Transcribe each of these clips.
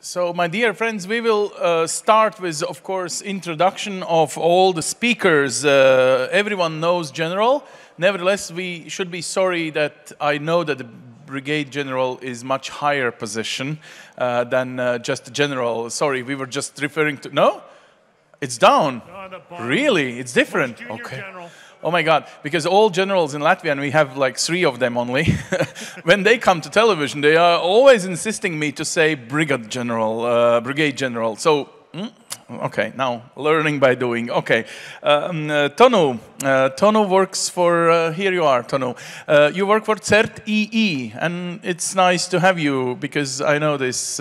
So, my dear friends, we will start with, of course, introduction of all the speakers. Everyone knows General. Nevertheless, we should be sorry that I know that the Brigade General is much higher position than just General. Sorry, we were just referring to... No? It's down. Really? It's different? Okay. General. Oh my God, because all generals in Latvia, and we have like 3 of them only, when they come to television, they are always insisting me to say Brigade General. So, okay, now learning by doing. Okay, Tõnu. Tõnu works for, here you are, Tõnu. You work for CERT.EE, and it's nice to have you, because I know this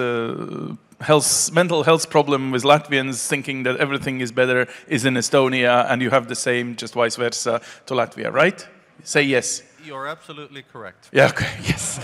mental health problem with Latvians thinking that everything is better is in Estonia, and you have the same, just vice versa, to Latvia, right? Say yes. You're absolutely correct. Yeah, okay, yes.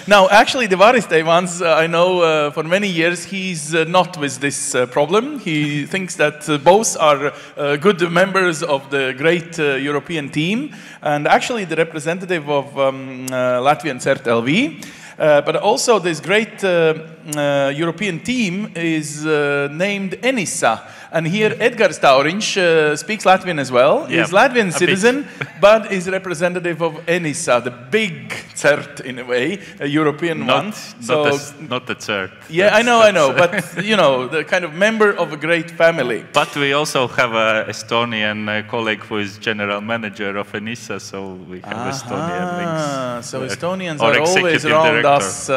Now, actually, the Varis Teivāns, I know for many years, he's not with this problem. He thinks that both are good members of the great European team, and actually the representative of Latvian CERT.LV. But also this great European team is named ENISA. And here Edgars Tauriņš speaks Latvian as well. Yeah, he's Latvian citizen, but is representative of ENISA, the big CERT in a way, a European one. Not the CERT. Yeah, I know, but you know, the kind of member of a great family. But we also have an Estonian colleague who is general manager of ENISA, so we have Estonian links. So Estonians are always around us.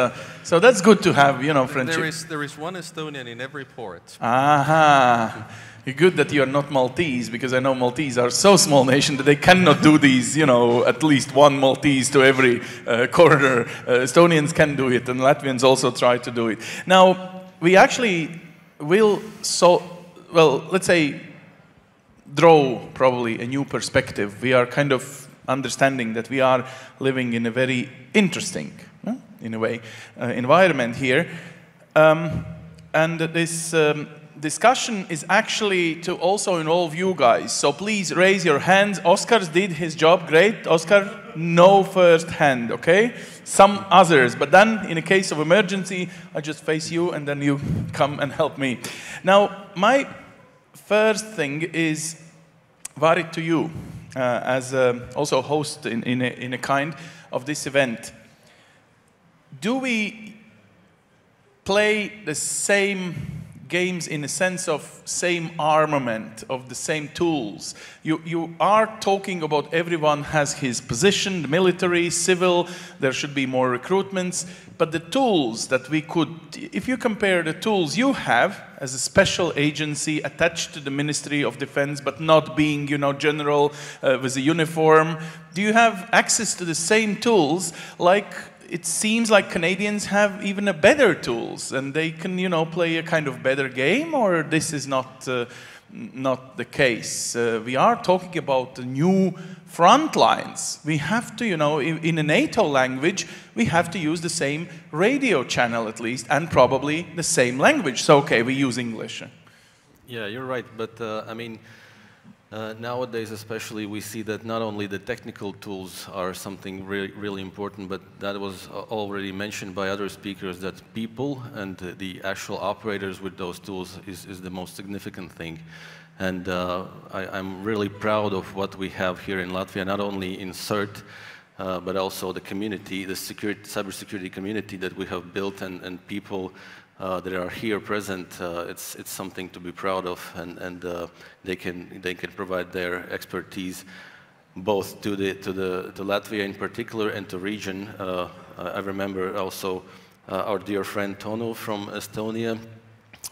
So that's good to have, you know, friendship. There is one Estonian in every port. Aha. Good that you are not Maltese, because I know Maltese are so small nation that they cannot do these, you know, at least one Maltese to every corner. Estonians can do it, and Latvians also try to do it. Now, we actually will, let's say, draw probably a new perspective. We are kind of understanding that we are living in a very interesting, in a way, environment here. And this discussion is actually to also involve you guys. So please raise your hands. Oskars did his job great. Oskar, no first hand, okay? Some others, but then in a case of emergency, I just face you and then you come and help me. Now, my first thing is Varis to you, as also host in a kind of this event. Do we play the same games in a sense of same armament, of the same tools? You are talking about everyone has his position, the military, civil, there should be more recruitments, but the tools that we could, if you compare the tools you have as a special agency attached to the Ministry of Defense, but not being, you know, general with a uniform, do you have access to the same tools? Like, it seems like Canadians have even a better tools, and they can, you know, play a kind of better game, or this is not the case. We are talking about the new front lines. We have to, you know, in a NATO language, we have to use the same radio channel at least, and probably the same language. So, okay, we use English. Yeah, you're right, but I mean, nowadays especially we see that not only the technical tools are something really important, but that was already mentioned by other speakers, that people and the actual operators with those tools is the most significant thing. And I'm really proud of what we have here in Latvia, not only in CERT, but also the community, the cybersecurity community that we have built, and people that are here present. It's something to be proud of, and they can provide their expertise both to Latvia in particular and to region. I remember also our dear friend Tõnu from Estonia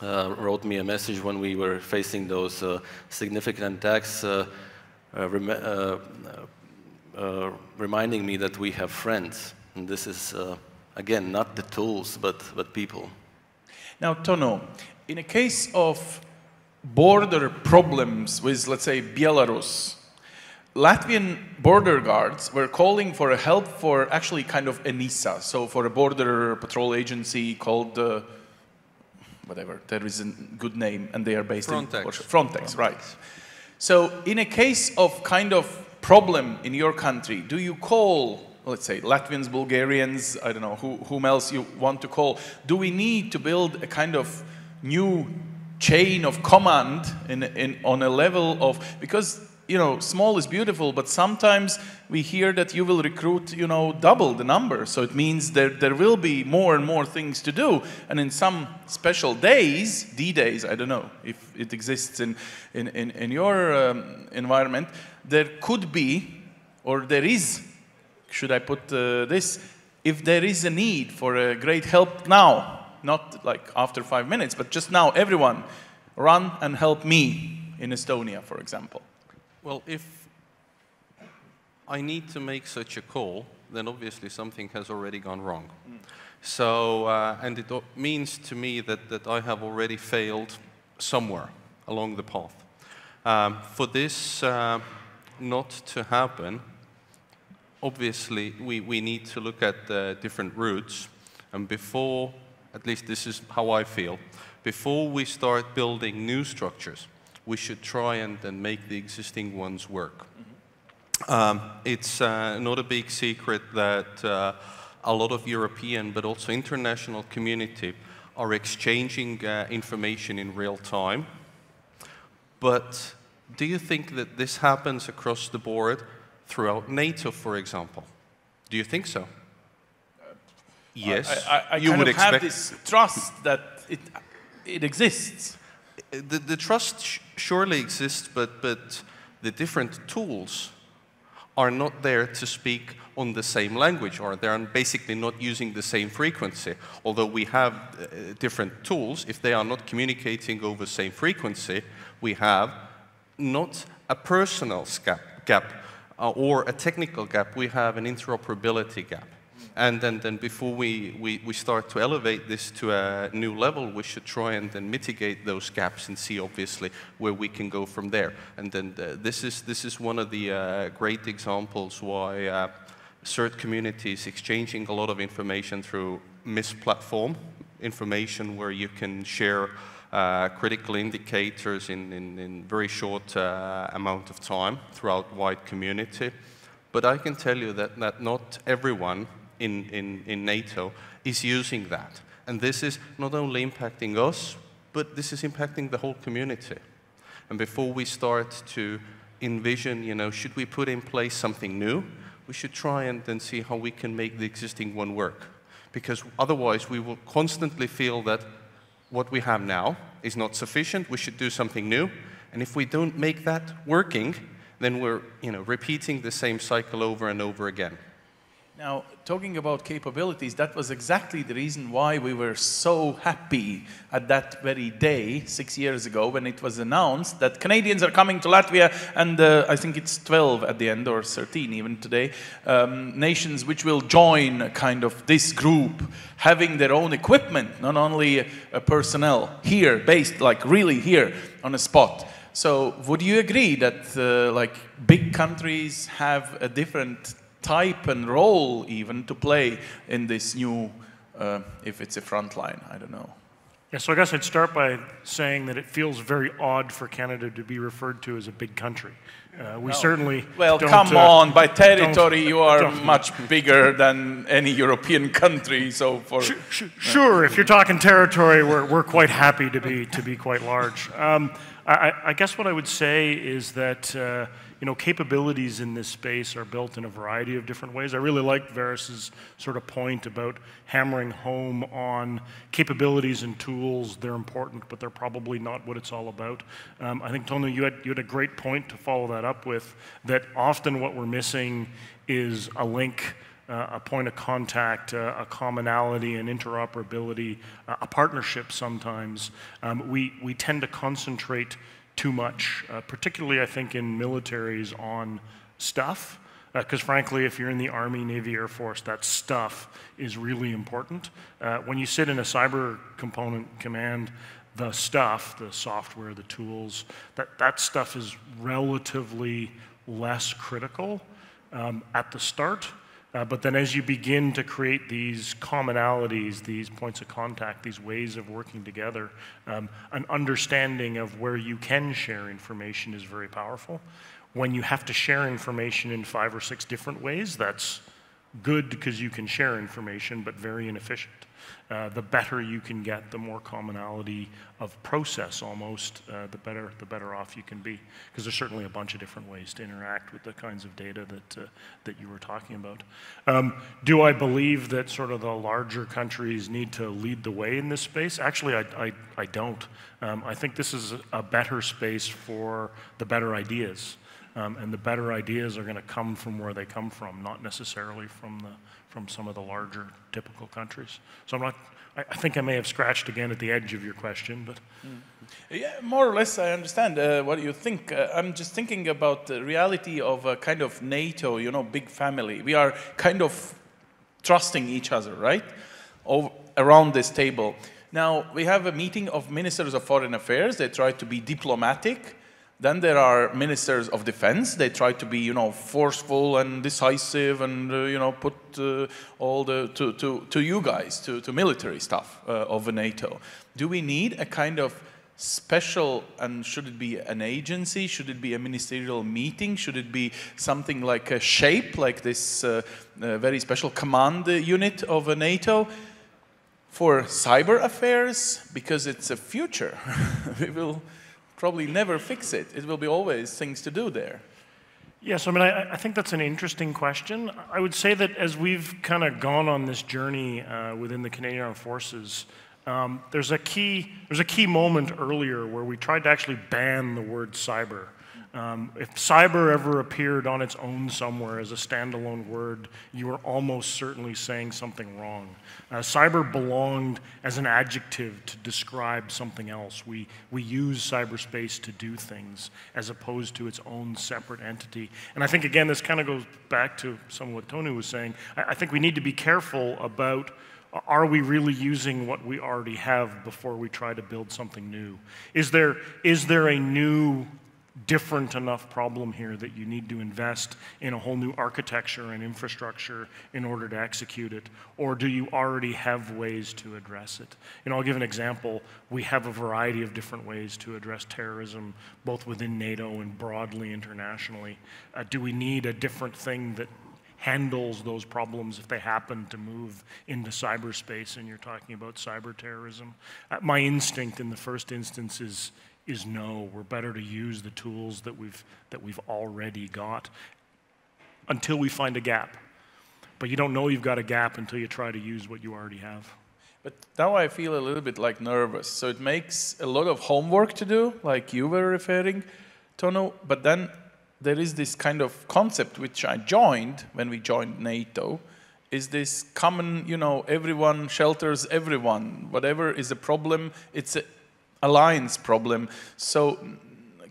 wrote me a message when we were facing those significant attacks, reminding me that we have friends, and this is again not the tools but people. Now, Tõnu, in a case of border problems with, let's say, Belarus, Latvian border guards were calling for help for actually kind of ENISA, so for a border patrol agency called, whatever, there is a good name, and they are based in Frontex, right. So in a case of kind of problem in your country, do you call let's say Latvians, Bulgarians, I don't know, whom else you want to call, do we need to build a kind of new chain of command on a level of, because, you know, small is beautiful, but sometimes we hear that you will recruit, you know, double the number. So it means there will be more and more things to do. And in some special days, D-days, I don't know if it exists in your environment, there could be, or there is, should I put this, if there is a need for a great help now, not like after 5 minutes, but just now, everyone, run and help me in Estonia, for example. Well, if I need to make such a call, then obviously something has already gone wrong. So, and it means to me that I have already failed somewhere along the path. For this not to happen, obviously we need to look at the different routes, and before, at least this is how I feel, before we start building new structures, we should try and make the existing ones work. It's not a big secret that a lot of European but also international community are exchanging information in real time. But do you think that this happens across the board throughout NATO, for example? Do you think so? Yes. I you would expect have this trust that it exists. The trust surely exists, but the different tools are not there to speak on the same language, or they're basically not using the same frequency. Although we have different tools, if they are not communicating over the same frequency, we have not a personal gap or a technical gap, we have an interoperability gap. And then before we start to elevate this to a new level, we should try and then mitigate those gaps and see obviously where we can go from there. And then this is one of the great examples why CERT community is exchanging a lot of information through MIS platform, information where you can share critical indicators in very short amount of time throughout wide community. But I can tell you that not everyone in NATO is using that. And this is not only impacting us, but this is impacting the whole community. And before we start to envision, you know, should we put in place something new, we should try and then see how we can make the existing one work. Because otherwise we will constantly feel that what we have now is not sufficient, we should do something new. And if we don't make that working, then we're, you know, repeating the same cycle over and over again. Now, talking about capabilities, that was exactly the reason why we were so happy at that very day, 6 years ago, when it was announced that Canadians are coming to Latvia, and I think it's 12 at the end, or 13 even today, nations which will join kind of this group, having their own equipment, not only personnel, here, based, like really here, on a spot. So, would you agree that like big countries have a different type and role even to play in this new, if it's a front line, I don't know. Yeah, so I guess I'd start by saying that it feels very odd for Canada to be referred to as a big country. We certainly well, don't, come on, by territory you are much bigger than any European country, so for... Sure, if you're talking territory, we're quite happy to be quite large. I guess what I would say is that you know, capabilities in this space are built in a variety of different ways. I really like Varis's sort of point about hammering home on capabilities and tools. They're important, but they're probably not what it's all about. I think, Tõnu, you had a great point to follow that up with, that often what we're missing is a link, a point of contact, a commonality, an interoperability, a partnership sometimes. We tend to concentrate too much, particularly I think in militaries, on stuff, because frankly if you're in the Army, Navy, Air Force, that stuff is really important. When you sit in a cyber component command, the stuff, the software, the tools, that stuff is relatively less critical at the start. But then as you begin to create these commonalities, these points of contact, these ways of working together, an understanding of where you can share information is very powerful. When you have to share information in 5 or 6 different ways, that's good because you can share information, but very inefficient. The better you can get, the more commonality of process almost, the better off you can be. Because there's certainly a bunch of different ways to interact with the kinds of data that you were talking about. Do I believe that sort of the larger countries need to lead the way in this space? Actually, I don't. I think this is a better space for the better ideas. And the better ideas are going to come from where they come from, not necessarily from some of the larger typical countries. So I think I may have scratched again at the edge of your question, but. Yeah, more or less I understand what you think. I'm just thinking about the reality of a kind of NATO, you know, big family. We are kind of trusting each other, right? Around this table. Now, we have a meeting of ministers of foreign affairs. They try to be diplomatic. Then there are ministers of defense. They try to be, you know, forceful and decisive and, you know, put all the, to you guys, to military stuff of NATO. Do we need a kind of special, and should it be an agency? Should it be a ministerial meeting? Should it be something like a shape, like this very special command unit of NATO for cyber affairs? Because it's a future. We will probably never fix it. It will be always things to do there. Yes, I mean, I think that's an interesting question. I would say that as we've kind of gone on this journey within the Canadian Armed Forces, there's a key moment earlier where we tried to actually ban the word cyber. If cyber ever appeared on its own somewhere as a standalone word, you were almost certainly saying something wrong. Cyber belonged as an adjective to describe something else. We use cyberspace to do things as opposed to its own separate entity. And I think, again, this kind of goes back to some of what Tõnu was saying. I think we need to be careful about, are we really using what we already have before we try to build something new? Is there a new, different enough problem here that you need to invest in a whole new architecture and infrastructure in order to execute it? Or do you already have ways to address it? And I'll give an example. We have a variety of different ways to address terrorism, both within NATO and broadly internationally. Do we need a different thing that handles those problems if they happen to move into cyberspace and you're talking about cyber terrorism? My instinct in the first instance is no. We're better to use the tools that we've already got until we find a gap. But you don't know you've got a gap until you try to use what you already have. But now I feel a little bit like nervous. So it makes a lot of homework to do, like you were referring, Tõnu. But then there is this kind of concept which I joined when we joined NATO, is this common, you know, everyone shelters everyone. Whatever is a problem, it's an alliance problem. So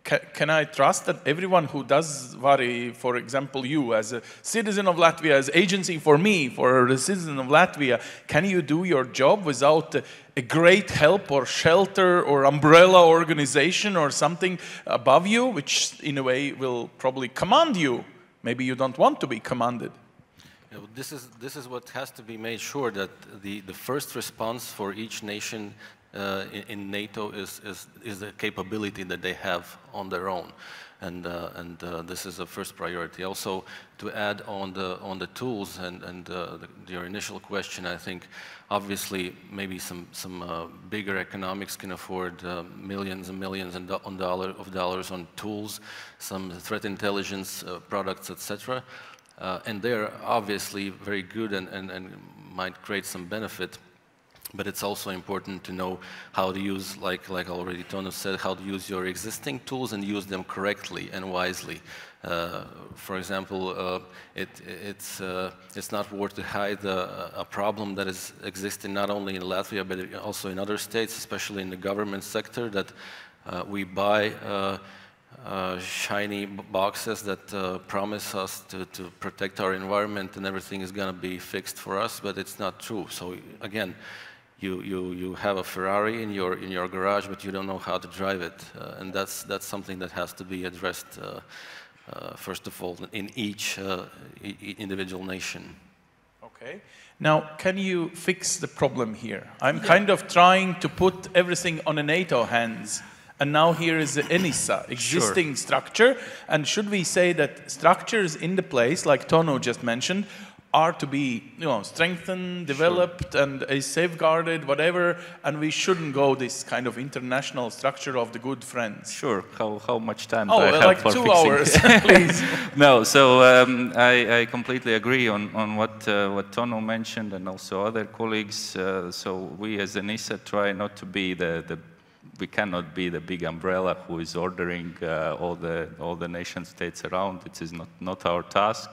can I trust that everyone who does Varis, for example, you as a citizen of Latvia, as agency for me, for the citizen of Latvia, can you do your job without a great help or shelter or umbrella organization or something above you, which in a way will probably command you? Maybe you don't want to be commanded. Yeah, well, this is what has to be made sure, that the first response for each nation in NATO is the capability that they have on their own, and this is the first priority. Also, to add on the tools and your initial question, I think obviously maybe some bigger economics can afford millions and millions of dollars on tools, some threat intelligence products, etc. And they're obviously very good and might create some benefit. But it's also important to know how to use, like already Tõnu said, how to use your existing tools and use them correctly and wisely. For example, it's not worth to hide a problem that is existing not only in Latvia but also in other states, especially in the government sector, that we buy shiny boxes that promise us to protect our environment and everything is going to be fixed for us, but it's not true. So again, you have a Ferrari in your garage, but you don't know how to drive it, and that's something that has to be addressed first of all in each individual nation. Okay. Now, can you fix the problem here? I'm kind of trying to put everything on a NATO hands, and now here is the ENISA existing structure. And should we say that structures in the place, like Tõnu just mentioned, are to be, strengthened, developed, and is safeguarded, whatever, and we shouldn't go this kind of international structure of the good friends. Sure. How much time do I have like for 2 fixing? hours, please. No, so I completely agree on what Tõnu mentioned and also other colleagues. So we as ENISA try not to be we cannot be the big umbrella who is ordering all the nation states around. It is not our task.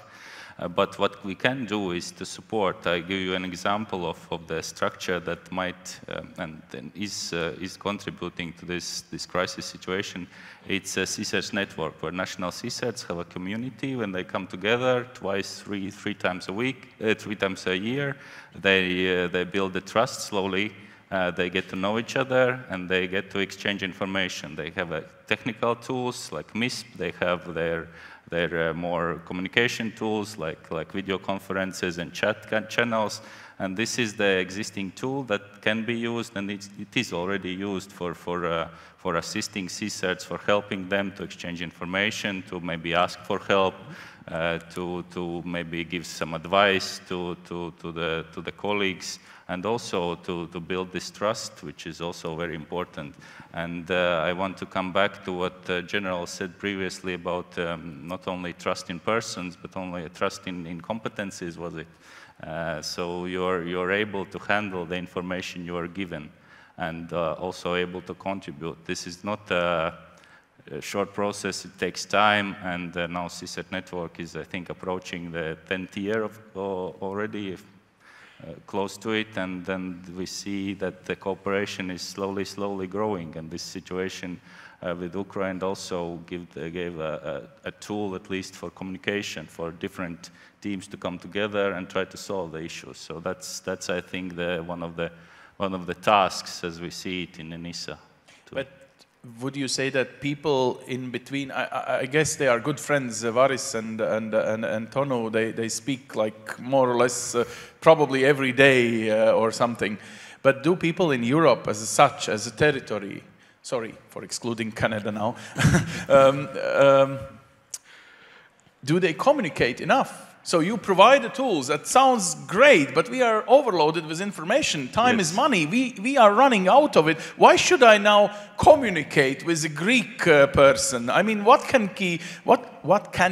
But what we can do is to support. I give you an example of the structure that might and is contributing to this crisis situation. It's a CSERT network where national CSERTs have a community. When they come together three times a week, 3 times a year, they build the trust slowly. They get to know each other and they get to exchange information. They have technical tools like MISP. They have their more communication tools like video conferences and chat channels. And this is the existing tool that can be used, and it is already used for assisting CSERTs, for helping them to exchange information, to maybe ask for help, to maybe give some advice to the colleagues, and also to build this trust, which is also very important. And I want to come back to what General said previously about not only trust in persons, but only trust in competencies, was it? So you're able to handle the information you are given and also able to contribute. This is not a short process, it takes time, and now CSERT network is, I think, approaching the 10th year already, close to it, and then we see that the cooperation is slowly growing, and this situation with Ukraine also gave a tool, at least for communication, for different teams to come together and try to solve the issues. So that's I think one of the tasks as we see it in ENISA. But would you say that people in between, I guess they are good friends, Varis and Tõnu, they speak like more or less probably every day or something. But do people in Europe as such, as a territory, sorry for excluding Canada now, do they communicate enough? So you provide the tools, that sounds great, but we are overloaded with information. Time is money, we are running out of it. Why should I now communicate with a Greek person? I mean, what can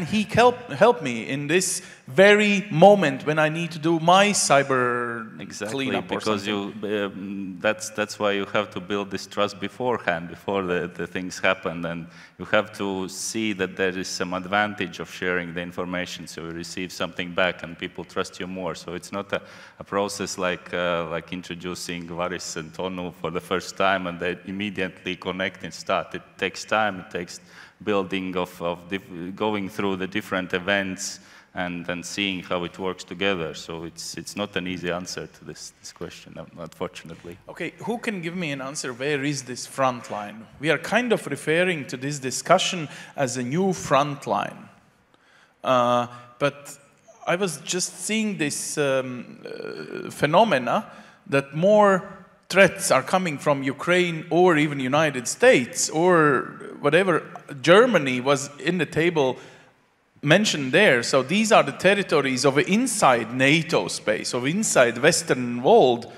he help me in this very moment when I need to do my cyber cleanup or because something? that's why you have to build this trust beforehand, before the things happen, and you have to see that there is some advantage of sharing the information, so you receive something back and people trust you more. So it's not a process like introducing Varis and Tõnu for the first time and they immediately connect and start. It takes time, it takes building going through the different events and then seeing how it works together. So it's not an easy answer to this question, unfortunately. Okay, who can give me an answer? Where is this front line? We are kind of referring to this discussion as a new front line. But I was just seeing this phenomena that more threats are coming from Ukraine or even United States or whatever. Germany was in the table mentioned there. So these are the territories of inside NATO space, of inside Western world,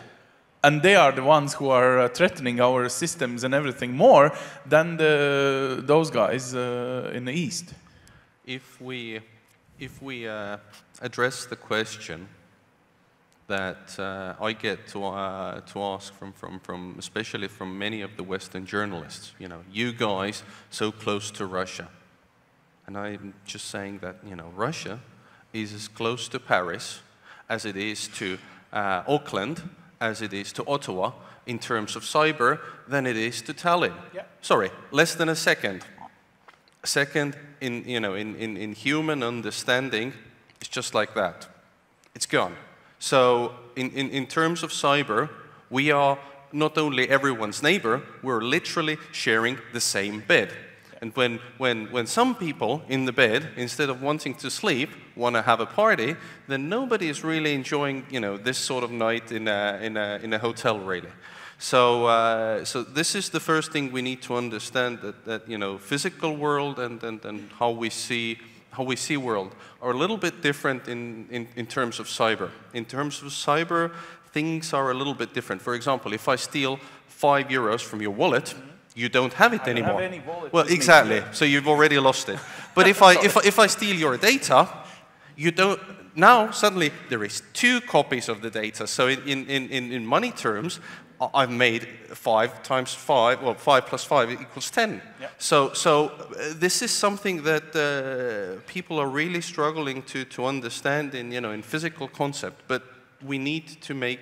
and they are the ones who are threatening our systems and everything more than those guys in the East. If we address the question that I get to ask from especially from many of the Western journalists, you guys so close to Russia. And I'm just saying that, Russia is as close to Paris as it is to Auckland, as it is to Ottawa in terms of cyber, than it is to Tallinn. Yeah. Sorry, less than a second. Second, in human understanding, it's just like that. It's gone. So in terms of cyber, we are not only everyone's neighbor, we're literally sharing the same bed. And when some people in the bed, instead of wanting to sleep, want to have a party, then nobody is really enjoying, this sort of night in a hotel, really. So this is the first thing we need to understand, that physical world and how we see how we see world, are a little bit different in terms of cyber. In terms of cyber, things are a little bit different. For example, if I steal €5 from your wallet, you don't have it anymore. Don't have any wallet. Well, exactly. So you've already lost it. But if I steal your data, you don't. Now suddenly there is 2 copies of the data. So in money terms, I've made 5 times 5. Well, 5 plus 5 equals 10. Yep. So this is something that people are really struggling to understand in physical concept. But we need to make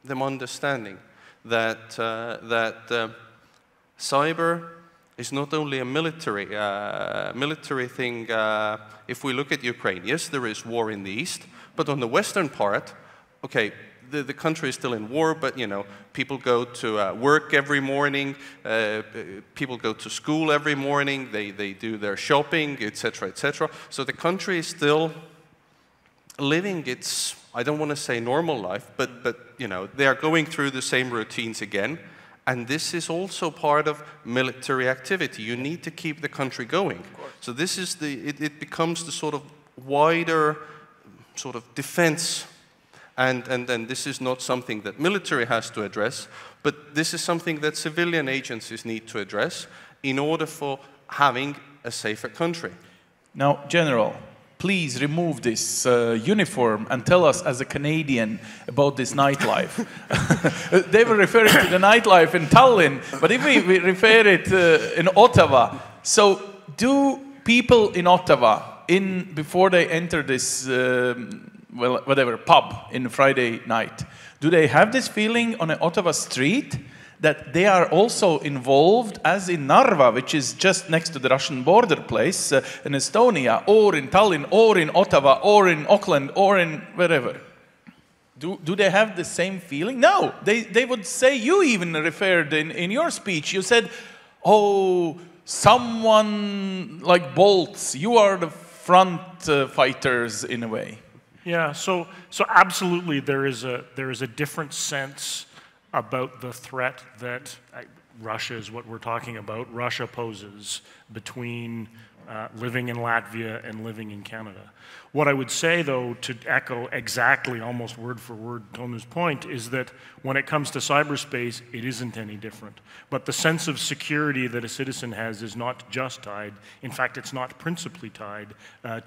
them understanding that cyber is not only a military thing. If we look at Ukraine, yes, there is war in the east, but on the western part, okay, the country is still in war, but people go to work every morning, people go to school every morning, they do their shopping, etc., etc. So the country is still living its, I don't want to say normal life, but they are going through the same routines again. And this is also part of military activity. You need to keep the country going. So this is it becomes the sort of wider sort of defense. And this is not something that military has to address, but this is something that civilian agencies need to address in order for having a safer country. Now, General, please remove this uniform and tell us as a Canadian about this nightlife. They were referring to the nightlife in Tallinn, but if we refer it in Ottawa, so do people in Ottawa, before they enter this, well, whatever, pub in Friday night, do they have this feeling on an Ottawa street that they are also involved, as in Narva, which is just next to the Russian border place, in Estonia, or in Tallinn, or in Ottawa, or in Auckland, or in wherever? Do they have the same feeling? No, they would say, you even referred in your speech, you said, oh, someone like bolts, you are the front fighters in a way. Yeah, so absolutely there is a different sense about the threat that Russia is what we're talking about. Russia poses between living in Latvia and living in Canada. What I would say, though, to echo exactly, almost word for word, Tõnu's point, is that when it comes to cyberspace, it isn't any different. But the sense of security that a citizen has is not just tied, in fact, it's not principally tied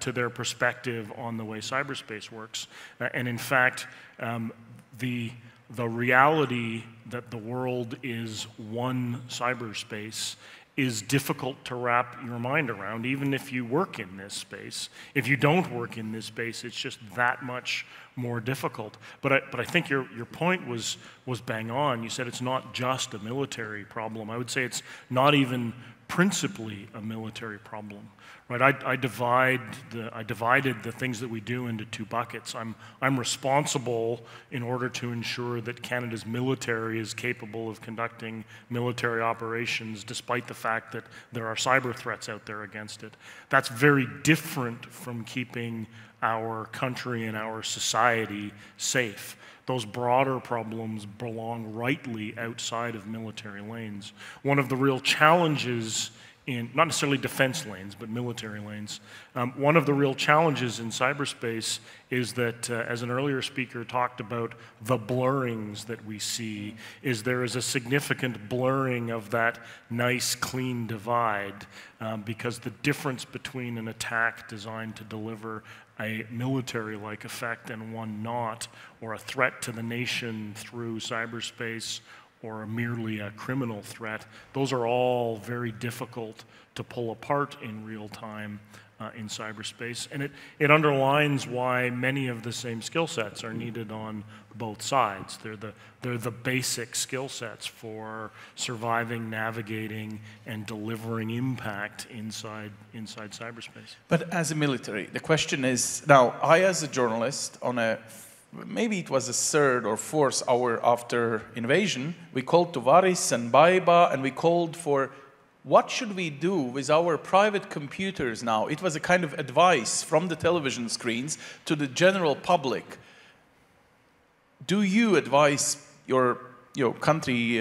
to their perspective on the way cyberspace works. And in fact, the reality that the world is one cyberspace is difficult to wrap your mind around, even if you work in this space. If you don't work in this space, it's just that much more difficult. But I think your point was bang on. You said it's not just a military problem. I would say it's not even principally a military problem. Right, I divided the things that we do into 2 buckets. I'm responsible in order to ensure that Canada's military is capable of conducting military operations despite the fact that there are cyber threats out there against it. That's very different from keeping our country and our society safe. Those broader problems belong rightly outside of military lanes. One of the real challenges in, not necessarily defense lanes, but military lanes. One of the real challenges in cyberspace is that, as an earlier speaker talked about, the blurrings that we see, is there is a significant blurring of that nice, clean divide, because the difference between an attack designed to deliver a military-like effect and one not, or a threat to the nation through cyberspace, or merely a criminal threat, those are all very difficult to pull apart in real time in cyberspace. And it underlines why many of the same skill sets are needed on both sides. They're the basic skill sets for surviving, navigating, and delivering impact inside cyberspace. But as a military, the question is, now, I as a journalist on a maybe it was a third or fourth hour after invasion, we called to Varis and Baiba, and we called for what should we do with our private computers now? It was a kind of advice from the television screens to the general public. Do you advise your country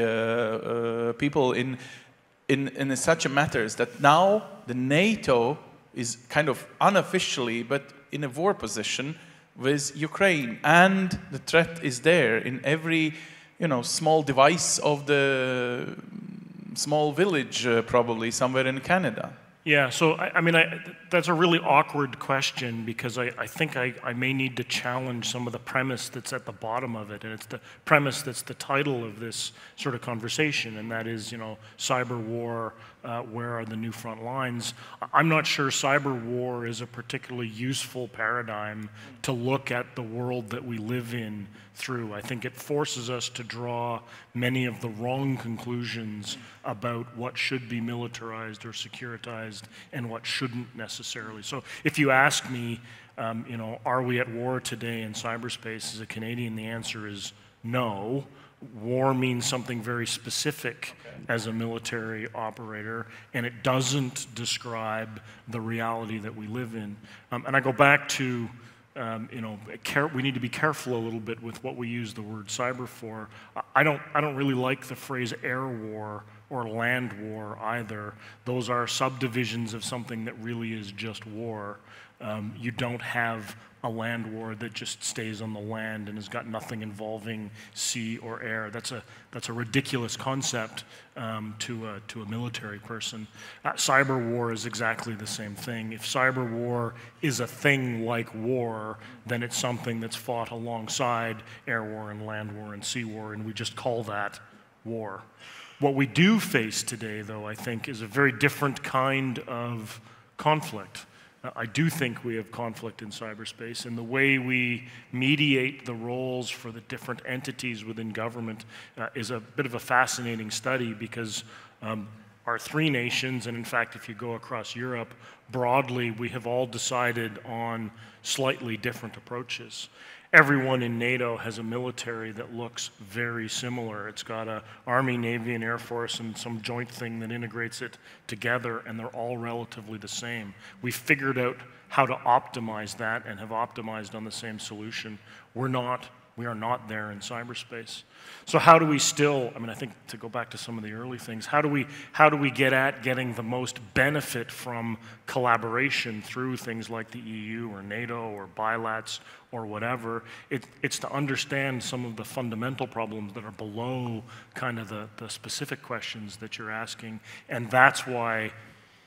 people in such a matters that now the NATO is kind of unofficially, but in a war position with Ukraine, and the threat is there in every, small device of the small village, probably somewhere in Canada. Yeah, so that's a really awkward question, because I think I may need to challenge some of the premise that's at the bottom of it, and it's the premise that's the title of this sort of conversation, and that is, cyber war, where are the new front lines? I'm not sure cyber war is a particularly useful paradigm to look at the world that we live in through. I think it forces us to draw many of the wrong conclusions about what should be militarized or securitized and what shouldn't necessarily. So if you ask me, are we at war today in cyberspace as a Canadian, the answer is no. War means something very specific as a military operator, and it doesn't describe the reality that we live in. And I go back to we need to be careful a little bit with what we use the word cyber for. I don't really like the phrase air war or land war either. Those are subdivisions of something that really is just war. You don't have a land war that just stays on the land and has got nothing involving sea or air. That's a ridiculous concept to a military person. Cyber war is exactly the same thing. If cyber war is a thing like war, then it's something that's fought alongside air war and land war and sea war, and we just call that war. What we do face today, though, I think, is a very different kind of conflict. I do think we have conflict in cyberspace, and the way we mediate the roles for the different entities within government is a bit of a fascinating study, because our three nations, and in fact, if you go across Europe, broadly, we have all decided on slightly different approaches. Everyone in NATO has a military that looks very similar. It's got an Army, Navy, and Air Force and some joint thing that integrates it together, and they're all relatively the same. We figured out how to optimize that and have optimized on the same solution. We are not there in cyberspace. So how do we still, I think to go back to some of the early things, how do we get at getting the most benefit from collaboration through things like the EU or NATO or bilats or whatever? It's to understand some of the fundamental problems that are below kind of the specific questions that you're asking, and that's why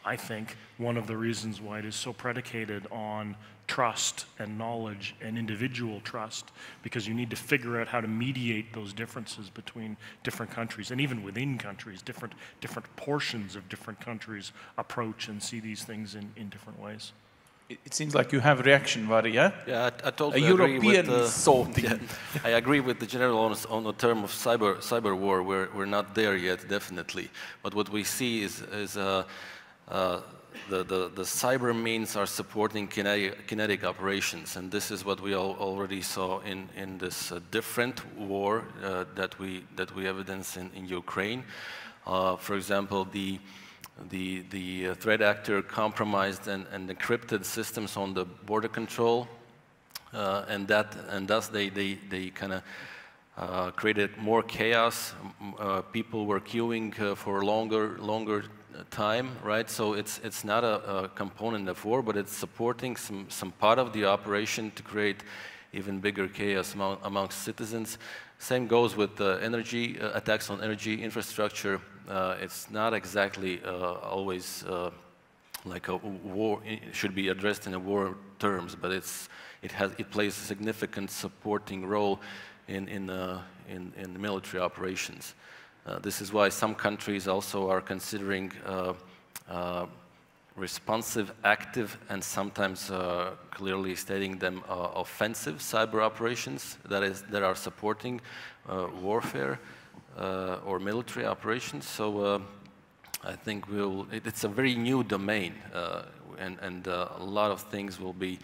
I think one of the reasons why it is so predicated on trust and knowledge and individual trust, because you need to figure out how to mediate those differences between different countries, and even within countries, different portions of different countries approach and see these things in different ways. It seems like you have a reaction, Varis, yeah? Yeah, I totally agree European with sorting. Yeah, I agree with the general on the term of cyber war. We're not there yet, definitely. But what we see is the cyber means are supporting kinetic operations, and this is what we already saw in this different war that we evidence in Ukraine. For example, the threat actor compromised and encrypted systems on the border control, and thus they kind of created more chaos. People were queuing for longer time, right? So it's not a component of war, but it's supporting some part of the operation to create even bigger chaos amongst citizens. Same goes with energy attacks on energy infrastructure. It's not exactly always like a war. It should be addressed in a war terms, but it plays a significant supporting role in military operations. This is why some countries also are considering responsive, active, and sometimes clearly stating them offensive cyber operations that are supporting warfare or military operations. So I think it's a very new domain, and a lot of things will be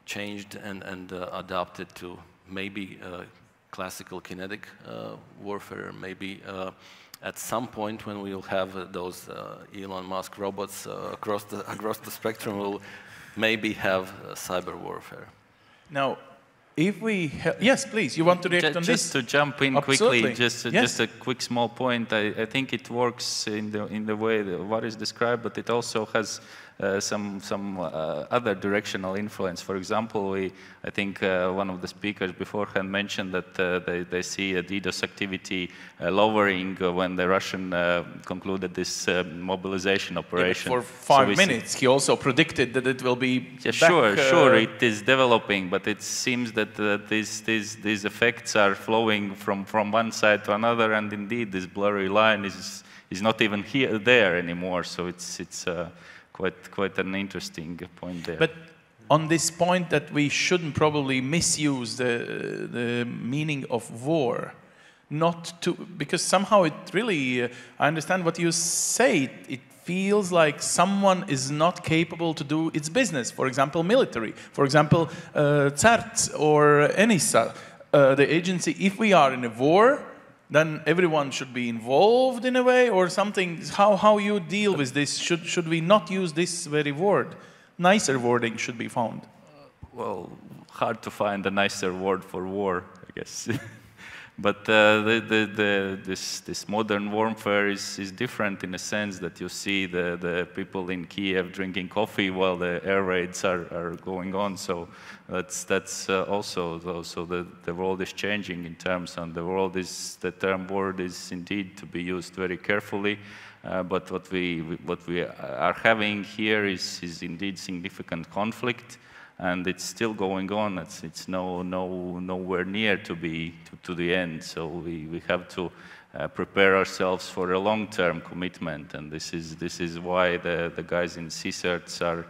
changed and adopted to maybe classical kinetic warfare, maybe at some point when we'll have those Elon Musk robots across the spectrum, we'll maybe have cyber warfare. Now, if we yes, please, you want to react on this? Just to jump in Absolutely. quickly, just a quick small point. I think it works in the way that Varis described, but it also has other directional influence. For example, I think one of the speakers beforehand mentioned that they see a DDoS activity lowering when the Russian concluded this mobilization operation. For 5 minutes, he also predicted that it will be Sure, it is developing, but it seems that these effects are flowing from one side to another, and indeed this blurry line is not even there anymore. So it's quite an interesting point there. But on this point that we shouldn't probably misuse the meaning of war, because somehow it really, I understand what you say, it feels like someone is not capable to do its business. For example, military. For example, CERT or ENISA, the agency. If we are in a war, then everyone should be involved in a way or something. How you deal with this? Should we not use this very word? Nicer wording should be found. Well, hard to find a nicer word for war, I guess. But this modern warfare is different in a sense that you see the people in Kiev drinking coffee while the air raids are going on. So that's also the world is changing in terms, and the term word is indeed to be used very carefully. But what we are having here is indeed significant conflict. And it's still going on. It's nowhere near to the end. So we have to prepare ourselves for a long-term commitment. And this is why the guys in CERTs are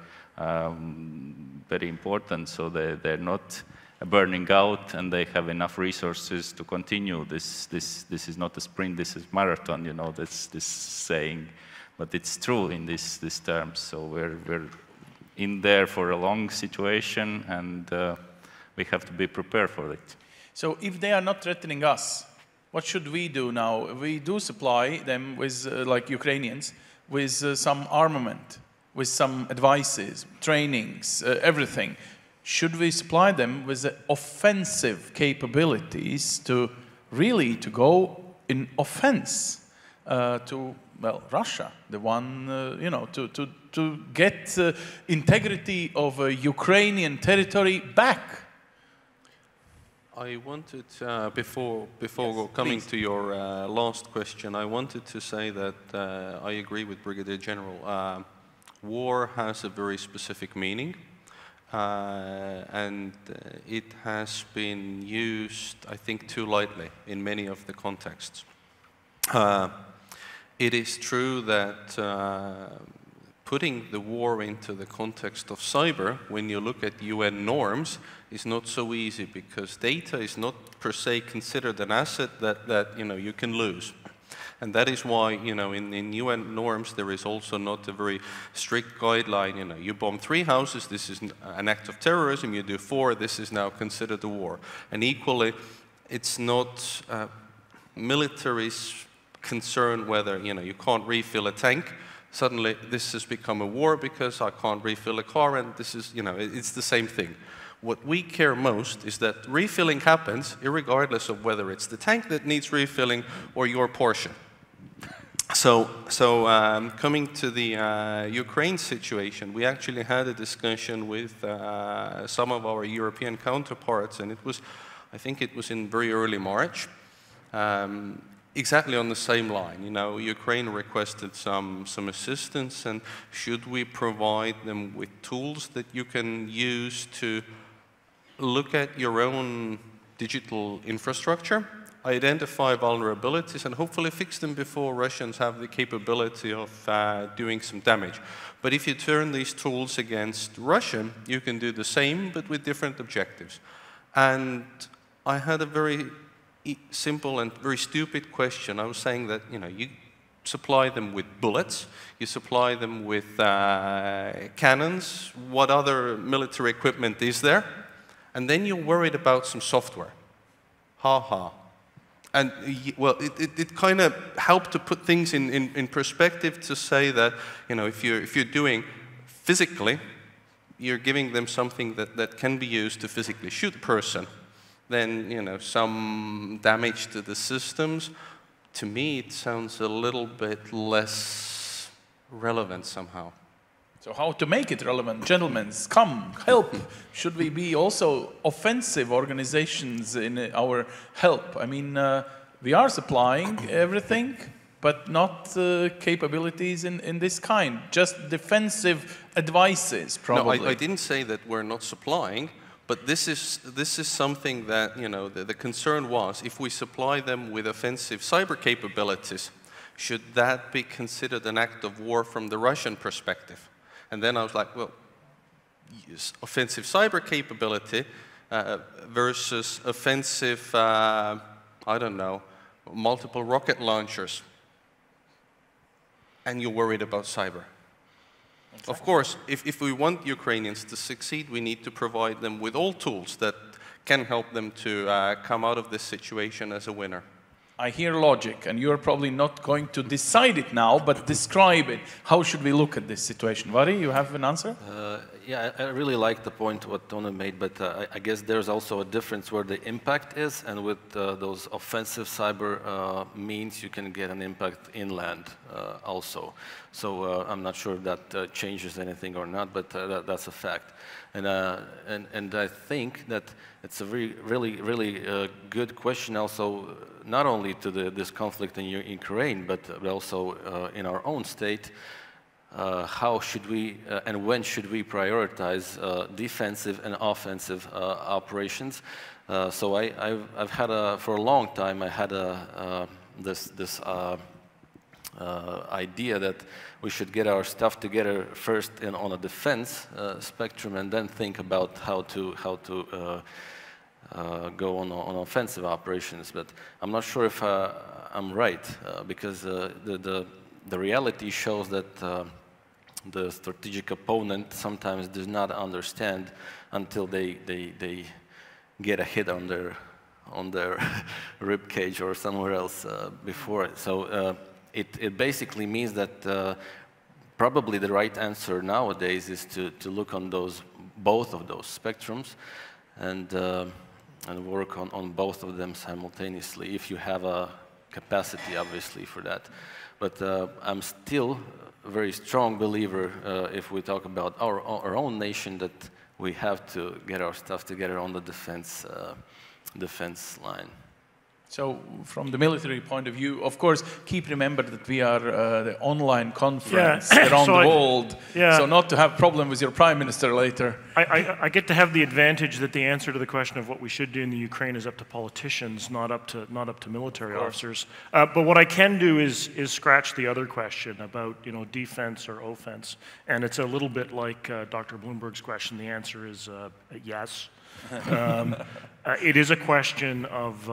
very important. So they're not burning out, and they have enough resources to continue. This is not a sprint. This is marathon. You know, this saying, but it's true in these terms. So we're in there for a long situation, and we have to be prepared for it. So if they are not threatening us, what should we do now? We do supply them with, like Ukrainians, with some armament, with some advices, trainings, everything. Should we supply them with the offensive capabilities to really go in offense to, well, Russia, the one, you know, to get integrity of Ukrainian territory back? I wanted, before coming to your last question, I wanted to say that I agree with Brigadier General. War has a very specific meaning, and it has been used, I think, too lightly in many of the contexts. It is true that putting the war into the context of cyber, when you look at UN norms, is not so easy, because data is not per se considered an asset that you can lose. And that is why, in UN norms, there is also not a very strict guideline. You bomb 3 houses, this is an act of terrorism. You do 4, this is now considered a war. And equally, it's not military's concern whether, you can't refill a tank. Suddenly, this has become a war because I can't refill a car, and this is, it's the same thing. What we care most is that refilling happens irregardless of whether it's the tank that needs refilling or your Porsche. So coming to the Ukraine situation, we actually had a discussion with some of our European counterparts, and I think it was in very early March, exactly on the same line. Ukraine requested some assistance, and should we provide them with tools that you can use to look at your own digital infrastructure, identify vulnerabilities, and hopefully fix them before Russians have the capability of doing some damage. But if you turn these tools against Russia, you can do the same, but with different objectives. And I had a very simple and very stupid question. I was saying that, you supply them with bullets, you supply them with cannons, what other military equipment is there? And then you're worried about some software. Ha. And, well, it kind of helped to put things in perspective, to say that, if you're doing physically, you're giving them something that can be used to physically shoot a person. Then, some damage to the systems. To me, it sounds a little bit less relevant somehow. So how to make it relevant? Gentlemen, come, help. Should we be also offensive organizations in our help? I mean, we are supplying everything, but not capabilities in this kind. Just defensive advices, probably. No, I didn't say that we're not supplying, but this is something that, you know, the concern was, if we supply them with offensive cyber capabilities, should that be considered an act of war from the Russian perspective? And then I was like, well, offensive cyber capability versus offensive, I don't know, multiple rocket launchers. And you're worried about cyber. Exactly. Of course, if we want Ukrainians to succeed, we need to provide them with all tools that can help them to come out of this situation as a winner. I hear logic, and you're probably not going to decide it now, but describe it. How should we look at this situation? Varis, you have an answer? Yeah, I really like the point what Tõnu made, but I guess there's also a difference where the impact is, and with those offensive cyber means, you can get an impact inland also. So I'm not sure if that changes anything or not, but that's a fact. And I think that it's a really good question also, not only to this conflict in Ukraine, but also in our own state. How should we and when should we prioritize defensive and offensive operations? So I've had for a long time I had this idea that we should get our stuff together first on a defense spectrum, and then think about how to go on offensive operations. But I'm not sure if I'm right, because the reality shows that the strategic opponent sometimes does not understand until they get a hit on their rib cage or somewhere else before it. So it basically means that probably the right answer nowadays is to look on both of those spectrums and work on both of them simultaneously, if you have a capacity, obviously, for that. But I'm still a very strong believer, if we talk about our own nation, that we have to get our stuff together on the defense line. So, from the military point of view, of course, keep remember that we are the online conference around the world. So, not to have problem with your prime minister later. I get to have the advantage that the answer to the question of what we should do in the Ukraine is up to politicians, not up to military officers. But what I can do is scratch the other question about, you know, defense or offense, and it's a little bit like Dr. Bloomberg's question. The answer is yes. It is a question of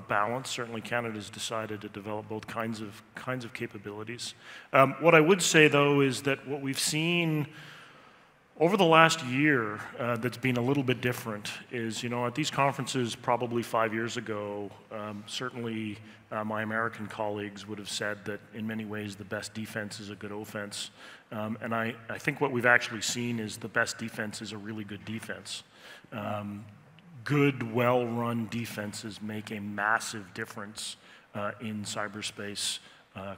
balance. Certainly, Canada's decided to develop both kinds of capabilities. What I would say, though, is that what we've seen over the last year that's been a little bit different is, you know, at these conferences probably 5 years ago, certainly my American colleagues would have said that in many ways the best defense is a good offense. And I think what we've actually seen is the best defense is a really good defense. Good, well-run defenses make a massive difference in cyberspace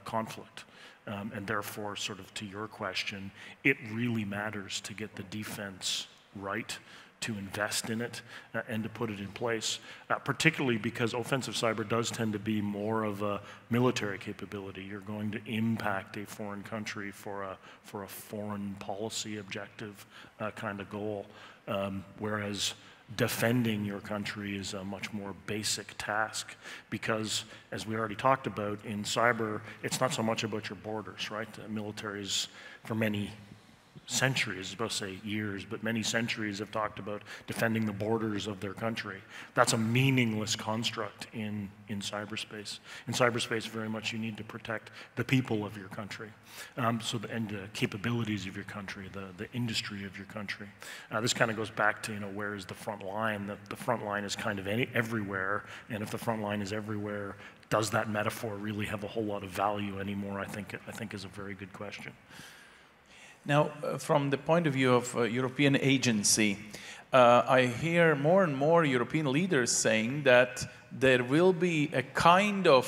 conflict. And therefore, sort of to your question, it really matters to get the defense right, to invest in it, and to put it in place, particularly because offensive cyber does tend to be more of a military capability. You're going to impact a foreign country for a foreign policy objective kind of goal, whereas defending your country is a much more basic task, because, as we already talked about, in cyber, it's not so much about your borders, right? The militaries, for many centuries, I was supposed to say years, but many centuries have talked about defending the borders of their country. That's a meaningless construct in cyberspace. In cyberspace, very much you need to protect the people of your country, and the capabilities of your country, the industry of your country. This kind of goes back to, you know, where is the front line? The front line is kind of everywhere, and if the front line is everywhere, does that metaphor really have a whole lot of value anymore? I think is a very good question. Now, from the point of view of European agency, I hear more and more European leaders saying that there will be a kind of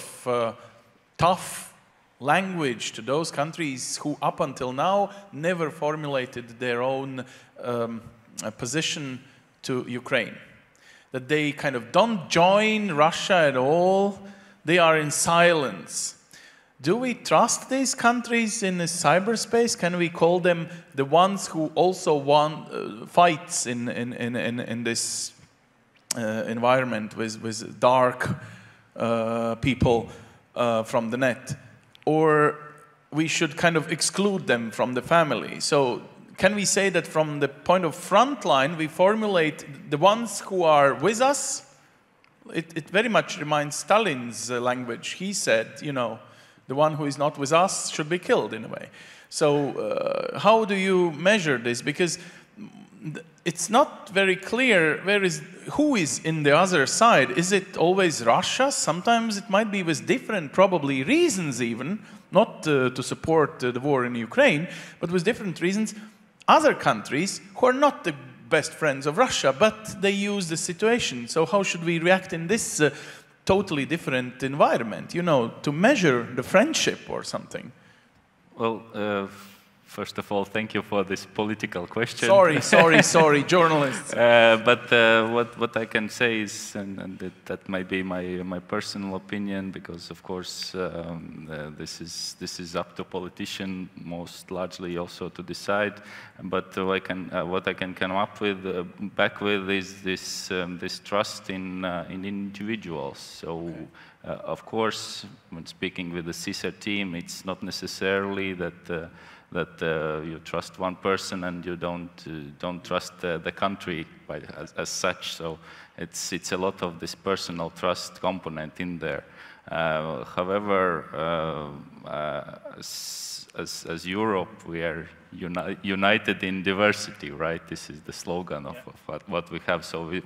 tough language to those countries who up until now never formulated their own position to Ukraine. That they kind of don't join Russia at all, they are in silence. Do we trust these countries in the cyberspace? Can we call them the ones who also won fights in this environment with dark people from the net? Or we should kind of exclude them from the family? So can we say that from the point of front line, we formulate the ones who are with us? It very much reminds Stalin's language. He said, you know, the one who is not with us should be killed in a way. So how do you measure this? Because it's not very clear who is in the other side. Is it always Russia? Sometimes it might be with different, probably, reasons even, not to support the war in Ukraine, but with different reasons. Other countries who are not the best friends of Russia, but they use the situation. So how should we react in this totally different environment, you know, to measure the friendship or something? Well, first of all, thank you for this political question. Sorry, journalists. But what I can say is, and that might be my personal opinion, because of course this is up to politicians most largely also to decide. But what I can come up with back with is this trust in individuals. So. Of course, when speaking with the CERT team, it's not necessarily that you trust one person and you don't trust the country as such. So it's a lot of this personal trust component in there. However, as Europe, we are united in diversity, right? This is the slogan of what we have. So we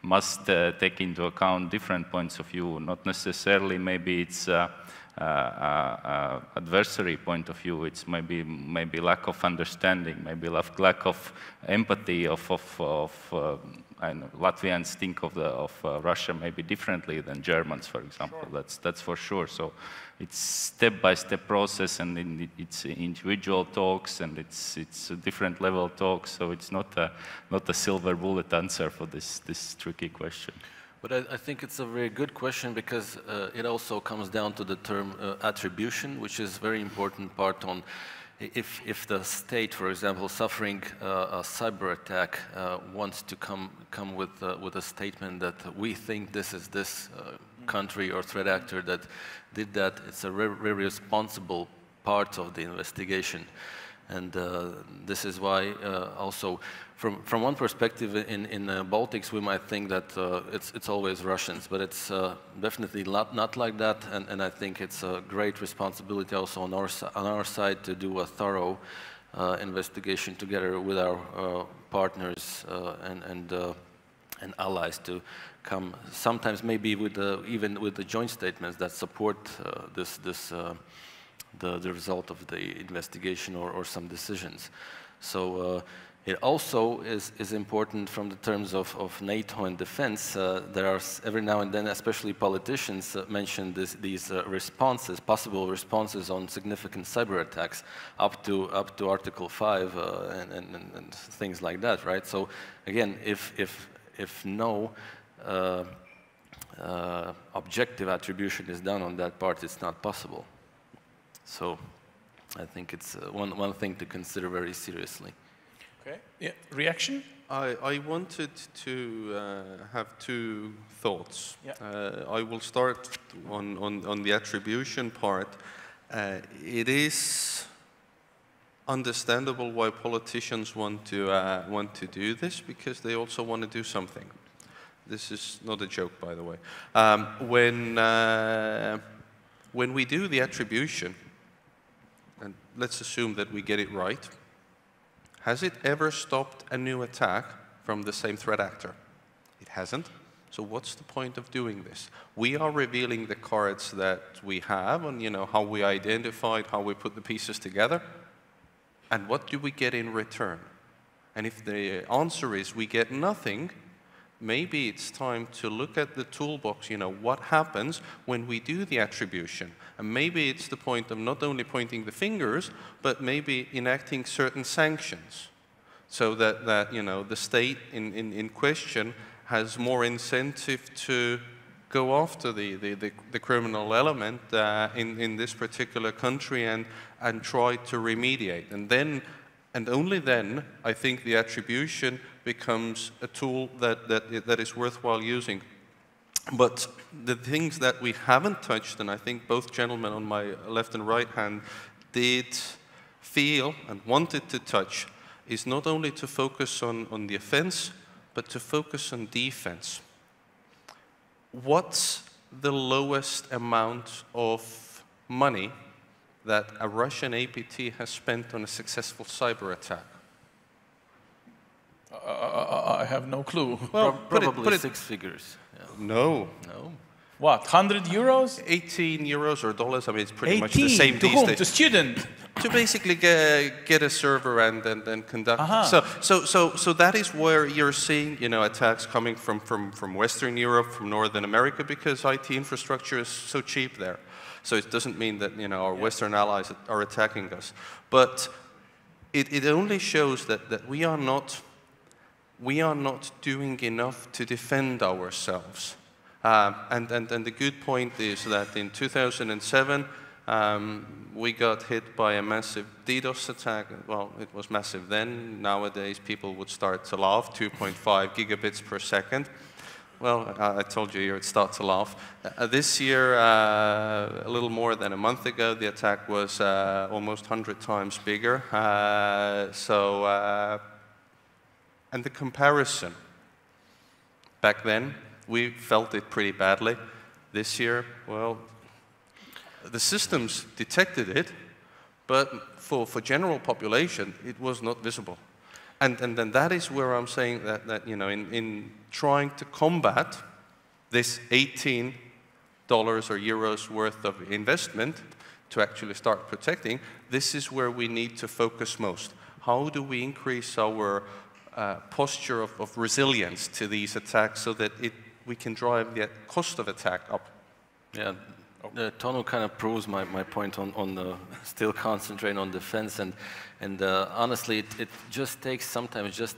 must take into account different points of view, not necessarily maybe it's adversary point of view, it's maybe lack of understanding, maybe lack of empathy I know Latvians think of Russia maybe differently than Germans, for example. Sure. That's for sure. So it's step-by-step process, and it's individual talks, and it's a different level talks. So it's not a silver bullet answer for this tricky question. But I think it's a very good question, because it also comes down to the term attribution, which is a very important part on if the state, for example, suffering a cyber attack, wants to come with a statement that we think this is this country or threat actor that did that. It's a very responsible part of the investigation. And this is why also, from one perspective, in the Baltics, we might think that it's always Russians, but it's definitely not like that. And I think it's a great responsibility also on our side to do a thorough investigation together with our partners and allies to come. Sometimes maybe even with the joint statements that support the result of the investigation or some decisions. So it also is important from the terms of NATO and defense. There are every now and then, especially politicians, mention these responses, possible responses on significant cyber attacks, up to Article 5 and things like that, right? So again, if no objective attribution is done on that part, it's not possible. So I think it's one thing to consider very seriously. Okay. Yeah. Reaction? I wanted to have two thoughts. Yeah. I will start on the attribution part. It is understandable why politicians want to do this, because they also want to do something. This is not a joke, by the way. When we do the attribution, and let's assume that we get it right, has it ever stopped a new attack from the same threat actor? It hasn't. So what's the point of doing this? We are revealing the cards that we have, and how we identified, how we put the pieces together. And what do we get in return? And if the answer is we get nothing, maybe it's time to look at the toolbox, you know, what happens when we do the attribution. And maybe it's the point of not only pointing the fingers, but maybe enacting certain sanctions. So that you know, the state in question has more incentive to go after the criminal element in this particular country and try to remediate. And only then, I think the attribution becomes a tool that is worthwhile using. But the things that we haven't touched, and I think both gentlemen on my left and right hand did feel and wanted to touch, is not only to focus on the offense, but to focus on defense. What's the lowest amount of money that a Russian APT has spent on a successful cyber attack? I have no clue. Well, probably 6 figures. Yeah. No. No. What, 100 euros? 18 euros or dollars, I mean, it's pretty 18. much the same To these whom? days. To student? To basically get a server and conduct. So that is where you're seeing, you know, attacks coming from Western Europe, from Northern America, because IT infrastructure is so cheap there. So it doesn't mean that, you know, our Western allies are attacking us. But it only shows that we are not doing enough to defend ourselves. And the good point is that in 2007, we got hit by a massive DDoS attack. Well, it was massive then. Nowadays, people would start to laugh, 2.5 gigabits per second. Well, I told you you'd start to laugh. This year, a little more than a month ago, the attack was almost 100 times bigger. And the comparison, back then, we felt it pretty badly. This year, well, the systems detected it, but for general population, it was not visible. And then that is where I'm saying that you know, in trying to combat this $18 or euros worth of investment to actually start protecting, this is where we need to focus most. How do we increase our posture of resilience to these attacks so that we can drive the cost of attack up? Yeah. Tõnu kind of proves my point on the still concentrating on defense, and honestly, it just takes sometimes just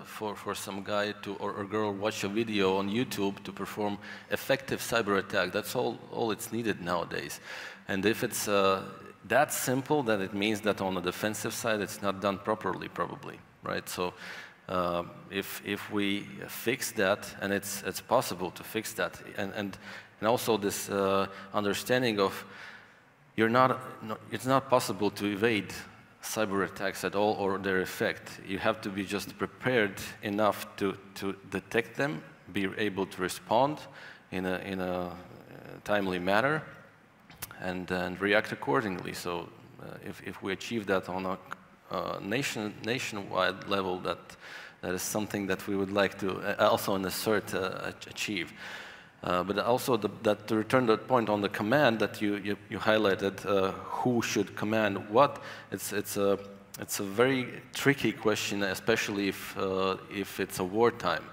for some guy or girl watch a video on YouTube to perform effective cyber attack. That's all it's needed nowadays. And if it's that simple, then it means that on the defensive side, it's not done properly, probably, right? So if we fix that, and it's possible to fix that, and also this understanding of it's not possible to evade cyber attacks at all or their effect. You have to be just prepared enough to detect them, be able to respond in a timely manner, and react accordingly. So if we achieve that on a nationwide level, that is something that we would like to also in the CERT achieve. But also to return to the point on the command that you highlighted, who should command what? It's a very tricky question, especially if it's a wartime.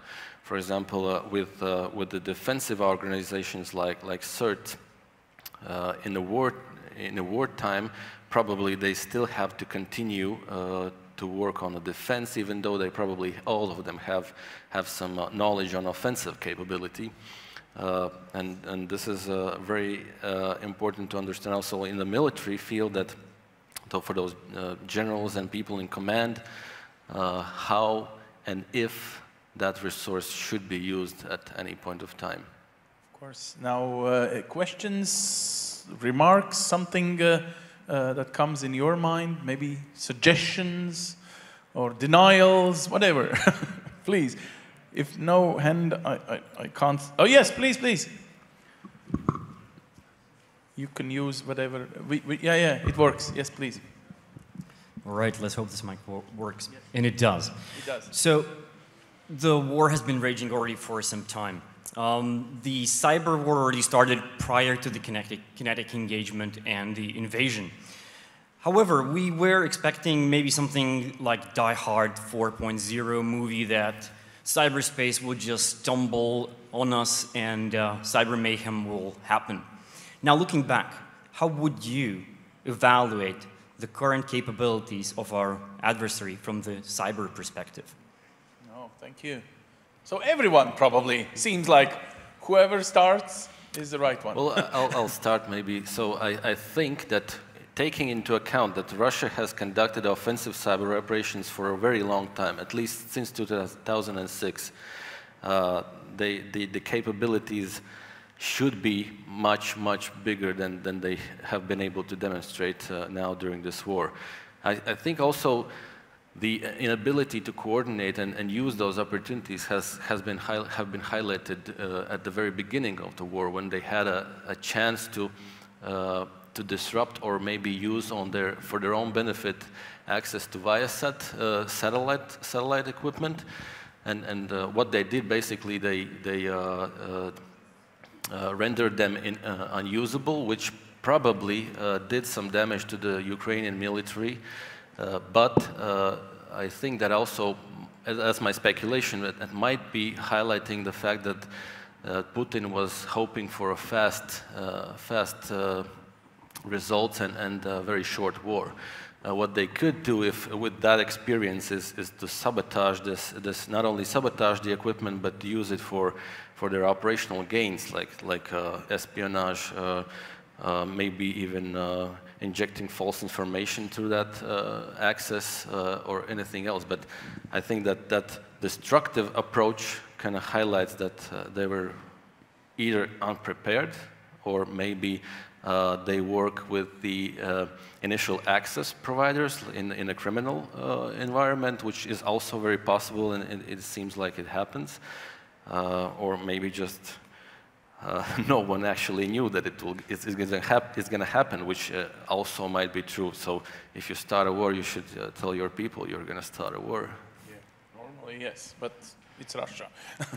For example, with the defensive organizations like CERT, in the wartime, probably they still have to continue to work on the defense, even though they probably all of them have some knowledge on offensive capability. And this is very important to understand also in the military field, that for those generals and people in command, how and if that resource should be used at any point of time. Of course. Now, questions, remarks, something that comes in your mind, maybe suggestions or denials, whatever. Please. If no hand, I can't. Oh, yes, please, please. You can use whatever. Yeah, it works. Yes, please. All right, let's hope this mic works. Yes. And it does. It does. So the war has been raging already for some time. The cyber war already started prior to the kinetic engagement and the invasion. However, we were expecting maybe something like Die Hard 4.0 movie that cyberspace would just stumble on us and cyber mayhem will happen. Now looking back, how would you evaluate the current capabilities of our adversary from the cyber perspective? Oh, thank you. So everyone probably seems like whoever starts is the right one. Well, I'll start maybe. So I think that taking into account that Russia has conducted offensive cyber operations for a very long time, at least since 2006, the capabilities should be much, much bigger than they have been able to demonstrate now during this war. I think also the inability to coordinate and use those opportunities have been highlighted at the very beginning of the war, when they had a chance to disrupt or maybe use for their own benefit access to Viasat satellite equipment, and what they did basically they rendered them unusable, which probably did some damage to the Ukrainian military. But I think that also, as my speculation, it might be highlighting the fact that Putin was hoping for a fast results and a very short war. What they could do with that experience is to sabotage this, not only sabotage the equipment, but to use it for their operational gains, like espionage, maybe even injecting false information through that access or anything else. But I think that destructive approach kind of highlights that they were either unprepared, or maybe they work with the initial access providers in a criminal environment, which is also very possible, and it seems like it happens. Or maybe just no one actually knew that it's going to happen, which also might be true. So if you start a war, you should tell your people you're going to start a war. Yeah, normally yes, but it's Russia.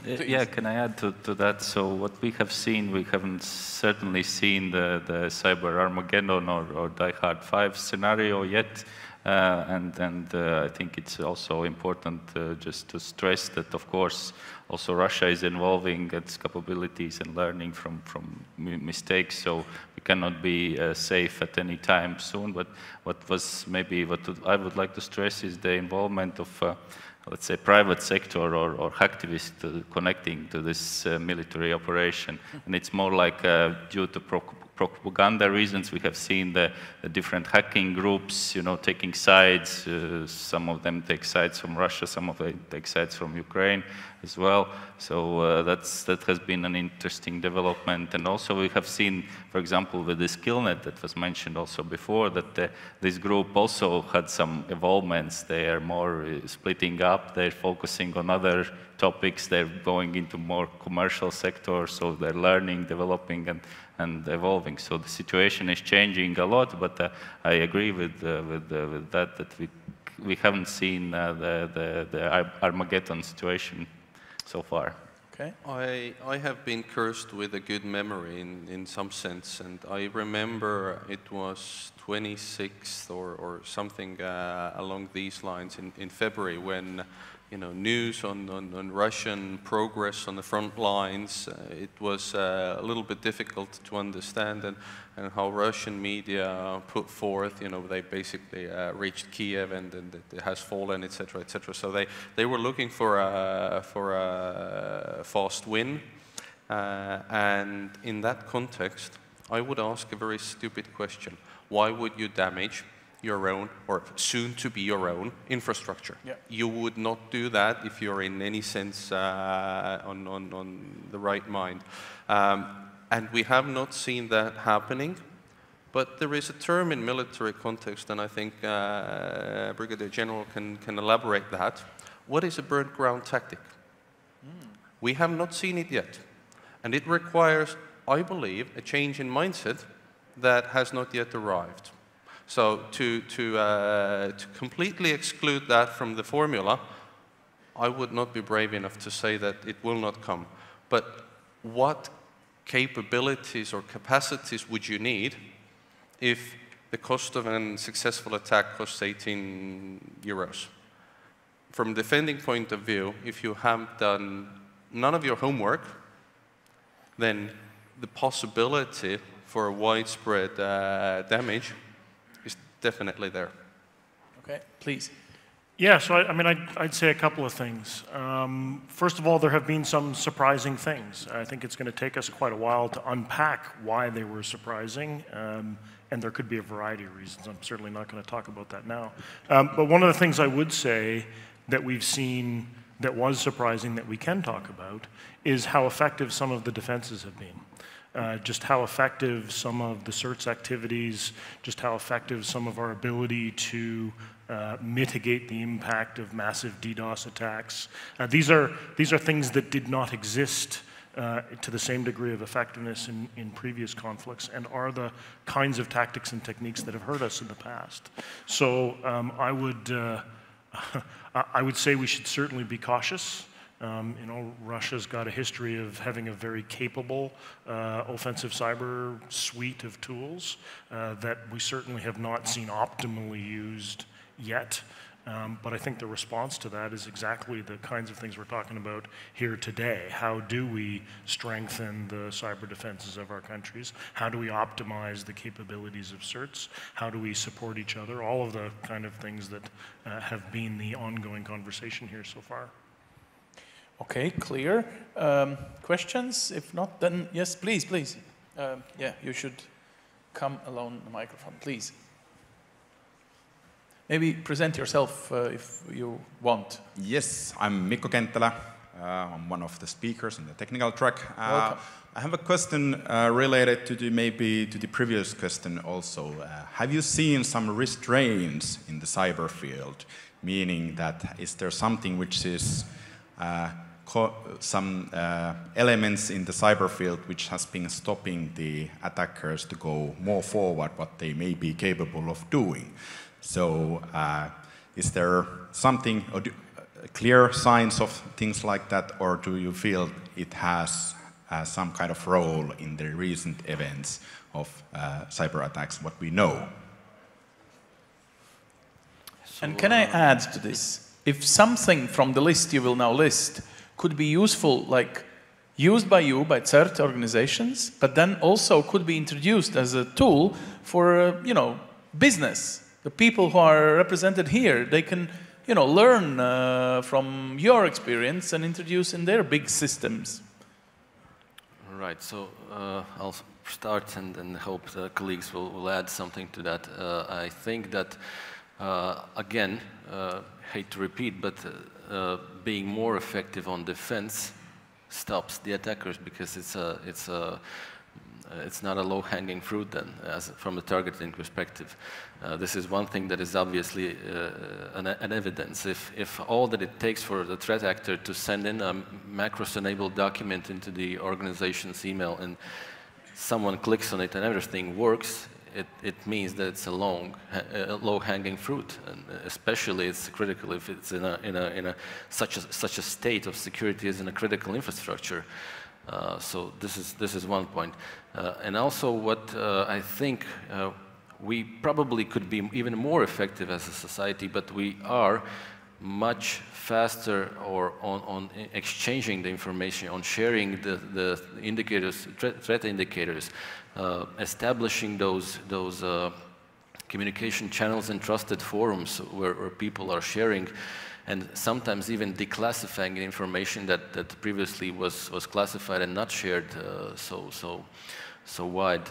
Yeah, can I add to that? So what we have seen, we haven't certainly seen the Cyber Armageddon or Die Hard 5 scenario yet. And I think it's also important just to stress that, of course, also Russia is involving its capabilities and learning from mistakes, so we cannot be safe at any time soon. But what I would like to stress is the involvement of, let's say, private sector or hacktivists connecting to this military operation. And it's more like due to propaganda reasons. We have seen the different hacking groups, taking sides. Some of them take sides from Russia, some of them take sides from Ukraine as well. So that has been an interesting development. And also we have seen, for example, with the Skillnet that was mentioned also before, that this group also had some evolvements. They are more splitting up. They're focusing on other topics. They're going into more commercial sectors, so they're learning, developing, and evolving. So the situation is changing a lot, but I agree with that we haven't seen the Armageddon situation so far. Okay. I have been cursed with a good memory in some sense, and I remember it was 26th or something along these lines in February, when news on Russian progress on the front lines, it was a little bit difficult to understand, and how Russian media put forth, they basically reached Kiev and it has fallen, etc., etc. So they were looking for a fast win, and in that context, I would ask a very stupid question: why would you damage your own, or soon to be your own, infrastructure? Yeah. You would not do that if you're in any sense on the right mind. And we have not seen that happening, but there is a term in military context, and I think Brigadier General can elaborate that. What is a burnt ground tactic? We have not seen it yet, and it requires, I believe, a change in mindset that has not yet arrived. So to completely exclude that from the formula, I would not be brave enough to say that it will not come. But what capabilities or capacities would you need if the cost of a successful attack costs 18 euros? from a defending point of view, if you have done none of your homework, then the possibility for widespread damage is definitely there. Okay, please. Yeah, so I mean, I'd say a couple of things. First of all, there have been some surprising things. I think it's going to take us quite a while to unpack why they were surprising, and there could be a variety of reasons. I'm certainly not going to talk about that now. But one of the things I would say that we've seen that was surprising that we can talk about is how effective some of the defenses have been. Just how effective some of the CERT's activities, just how effective some of our ability to mitigate the impact of massive DDoS attacks. These are things that did not exist to the same degree of effectiveness in previous conflicts, and are the kinds of tactics and techniques that have hurt us in the past. So I would say we should certainly be cautious. You know, Russia's got a history of having a very capable offensive cyber suite of tools that we certainly have not seen optimally used yet. But I think the response to that is exactly the kinds of things we're talking about here today. How do we strengthen the cyber defenses of our countries? How do we optimize the capabilities of CERTs? How do we support each other? All of the kind of things that have been the ongoing conversation here so far. Okay, clear. Questions? If not, then yes, please, please. Yeah, you should come along the microphone, please. Maybe present yourself if you want. Yes, I'm Mikko Kenttälä. I'm one of the speakers in the technical track. Welcome. I have a question related to the previous question also. Have you seen some restraints in the cyber field? Meaning that is there something which is some elements in the cyber field which has been stopping the attackers to go more forward what they may be capable of doing? So is there something, or clear signs of things like that, or do you feel it has some kind of role in the recent events of cyber attacks, what we know? And can I add to this? If something from the list you will now list could be useful, like used by you, by CERT organizations, but then also could be introduced as a tool for, you know, business. The people who are represented here, they can, you know, learn from your experience and introduce in their big systems. Right, so I'll start and hope the colleagues will add something to that. I think that, again, hate to repeat, but being more effective on defense stops the attackers, because it's not a low-hanging fruit then, from a targeting perspective. This is one thing that is obviously an evidence. If all that it takes for the threat actor to send in a macros-enabled document into the organization's email and someone clicks on it and everything works, it means that it's a low-hanging fruit, and especially it's critical if it's in such a state of security as in a critical infrastructure. So this is one point, and also what I think we probably could be even more effective as a society, but we are much faster on exchanging the information, on sharing the indicators, threat indicators, establishing those communication channels and trusted forums where people are sharing, and sometimes even declassifying information that previously was classified and not shared so wide,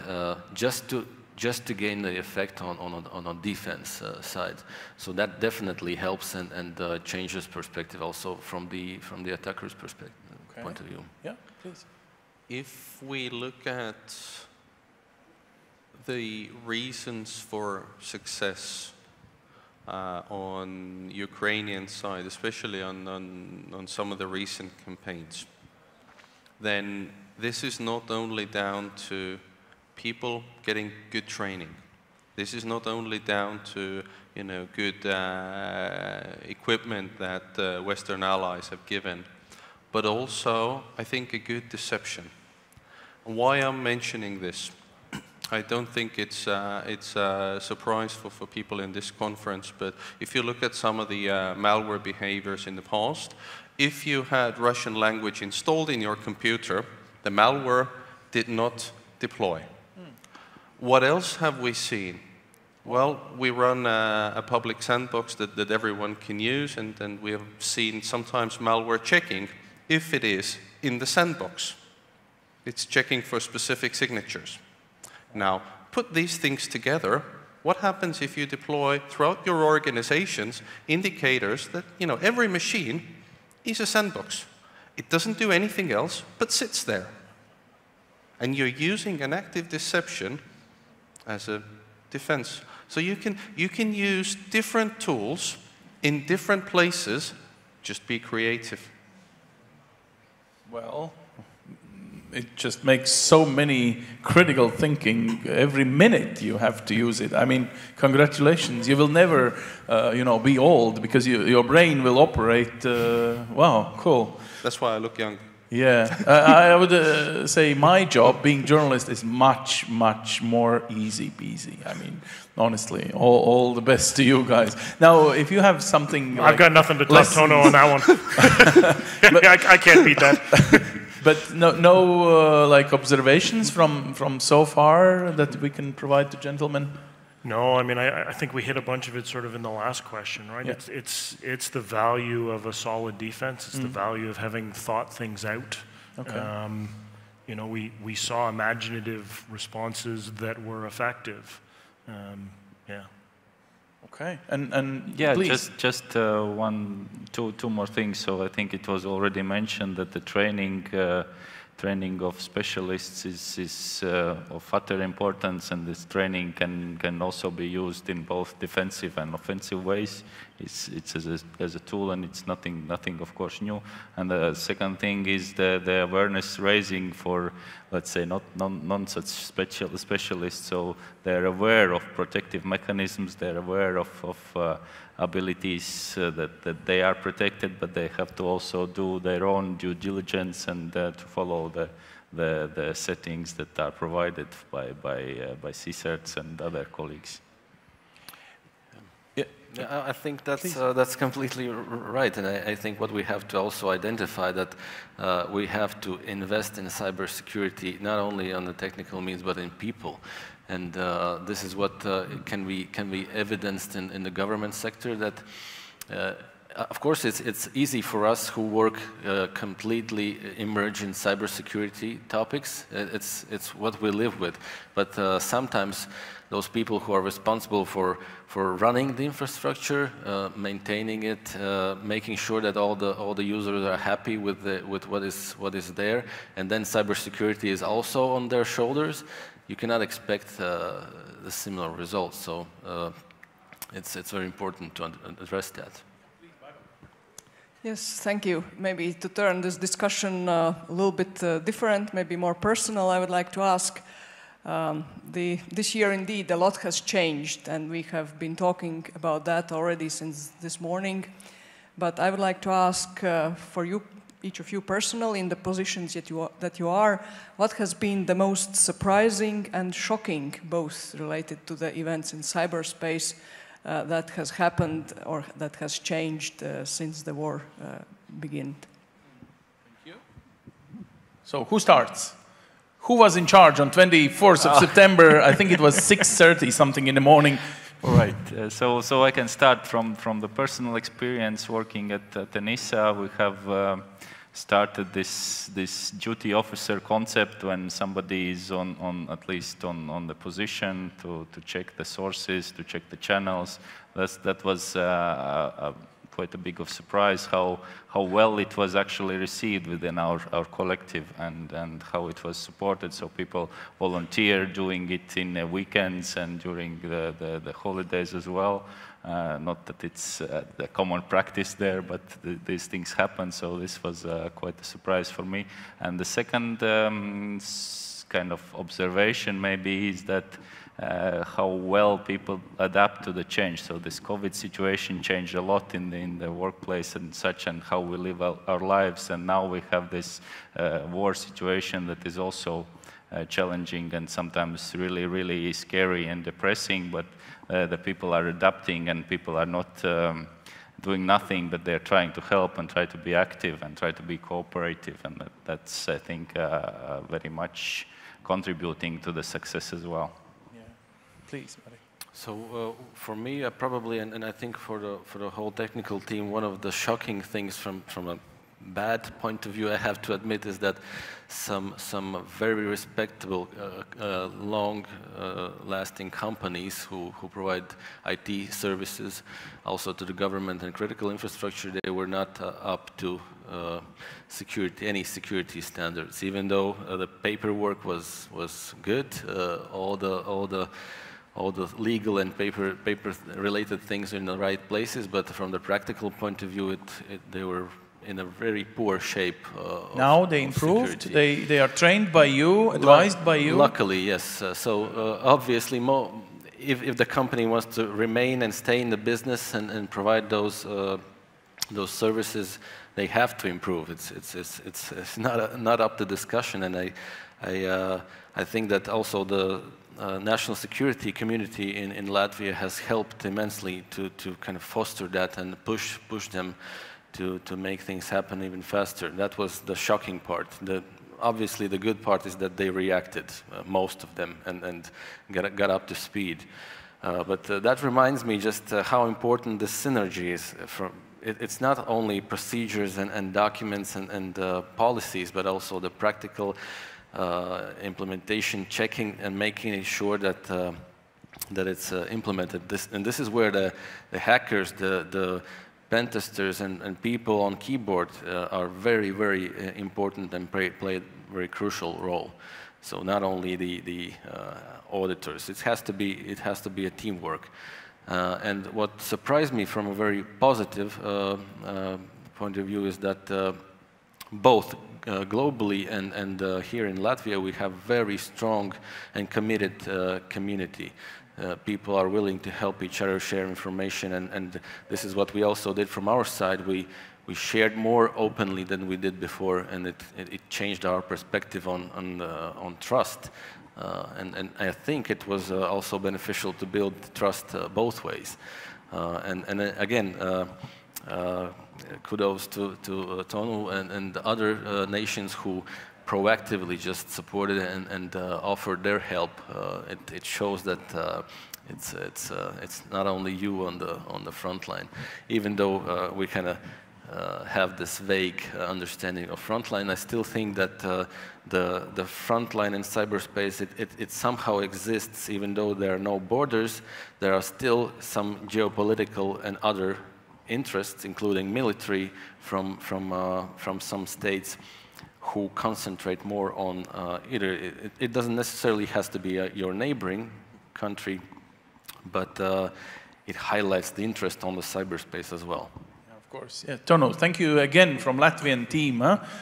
just to gain the effect on a defense side. So that definitely helps and changes perspective also from the attacker's perspective, point of view. Yeah, please. If we look at the reasons for success on Ukrainian side, especially on some of the recent campaigns, then this is not only down to people getting good training. This is not only down to, you know, good equipment that Western allies have given, but also, I think, a good deception. Why I'm mentioning this? I don't think it's a surprise for people in this conference, but if you look at some of the malware behaviors in the past, if you had Russian language installed in your computer, the malware did not deploy. What else have we seen? Well, we run a public sandbox that everyone can use, and we have seen sometimes malware checking if it is in the sandbox. It's checking for specific signatures. Now, put these things together. What happens if you deploy throughout your organizations indicators that, you know, every machine is a sandbox? It doesn't do anything else, but sits there. And you're using an active deception as a defense. So you can use different tools in different places. Just be creative. Well, it just makes so many critical thinking. Every minute you have to use it. I mean, congratulations. You will never, you know, be old because your brain will operate. Wow, cool. That's why I look young. Yeah, I would say my job, being journalist, is much, much more easy peasy. I mean, honestly, all the best to you guys. Now, if you have something, I've got nothing to top Tõnu on that one. I can't beat that. But no like observations from so far that we can provide to gentlemen. No, I mean, I think we hit a bunch of it sort of in the last question, right? Yeah. It's the value of a solid defense. It's the value of having thought things out. Okay. You know, we saw imaginative responses that were effective. Yeah. Okay. And yeah, please. just two more things. So I think it was already mentioned that the training of specialists is of utter importance, and this training can also be used in both defensive and offensive ways. It's as a tool, and it's nothing of course new. And the second thing is the awareness raising for, let's say, non such specialists. So they're aware of protective mechanisms. They're aware of abilities that they are protected, but they have to also do their own due diligence and to follow the settings that are provided by CERTs and other colleagues. Yeah, I think that's completely right, and I think what we have to also identify that we have to invest in cybersecurity not only on the technical means but in people. And this is what can be evidenced in the government sector, that of course it's easy for us who work completely immersed in cybersecurity topics. It's what we live with. But sometimes those people who are responsible for running the infrastructure, maintaining it, making sure that all the users are happy with what is there, and then cybersecurity is also on their shoulders, you cannot expect the similar results. So it's very important to address that. Yes, thank you. Maybe to turn this discussion a little bit different, maybe more personal, I would like to ask, this year indeed a lot has changed, and we have been talking about that already since this morning. But I would like to ask for you, each of you personally, in the positions that you are, what has been the most surprising and shocking, both related to the events in cyberspace that has happened or that has changed since the war began? Thank you. So who starts? Who was in charge on 24th of September? I think it was 6:30 something in the morning. All right. So I can start from the personal experience working at ENISA. We have started this duty officer concept when somebody is at least on the position to check the sources, to check the channels. That was quite a big of surprise how well it was actually received within our collective, and how it was supported. So people volunteer doing it in weekends and during the holidays as well. Not that it's the common practice there, but these things happen, so this was quite a surprise for me. And the second kind of observation maybe is that how well people adapt to the change. So this COVID situation changed a lot in the workplace and such, and how we live our lives, and now we have this war situation that is also challenging and sometimes really, really scary and depressing, but the people are adapting and people are not doing nothing, but they're trying to help and try to be active and try to be cooperative, and that's, I think, very much contributing to the success as well. Yeah, please, Varis. So for me, probably, and I think for the whole technical team, one of the shocking things from a bad point of view, I have to admit, is that some very respectable, long-lasting companies who provide IT services also to the government and critical infrastructure, they were not up to any security standards. Even though the paperwork was good, all the legal and paper-related things are in the right places, but from the practical point of view, they were in a very poor shape. Now they improved? They are trained by you, advised by you? Luckily, yes. Obviously, if the company wants to remain and stay in the business and provide those services, they have to improve. It's not up to discussion, and I think that also the national security community in Latvia has helped immensely to kind of foster that and push them to make things happen even faster. That was the shocking part. Obviously, the good part is that they reacted, most of them, and got up to speed. But that reminds me just how important the synergy is. It's not only procedures and documents and policies, but also the practical implementation, checking and making sure that it's implemented. This is where the hackers, the pen testers and people on keyboard are very, very important and play a very crucial role. So not only the auditors, it has to be a teamwork. And what surprised me from a very positive point of view is that both globally and here in Latvia, we have very strong and committed community. People are willing to help each other share information, and this is what we also did from our side. We shared more openly than we did before, and it changed our perspective on trust. And I think it was also beneficial to build trust both ways. And again, kudos to Tõnu and other nations who proactively just supported and offered their help. It shows that it's not only you on the front line, even though we kind of have this vague understanding of frontline. I still think that the frontline in cyberspace, it somehow exists, even though there are no borders. There are still some geopolitical and other interests, including military, from some states who concentrate more on either, it doesn't necessarily has to be your neighboring country, but it highlights the interest on the cyberspace as well. Yeah, of course. Yeah, Tõnu, thank you again from Latvian team.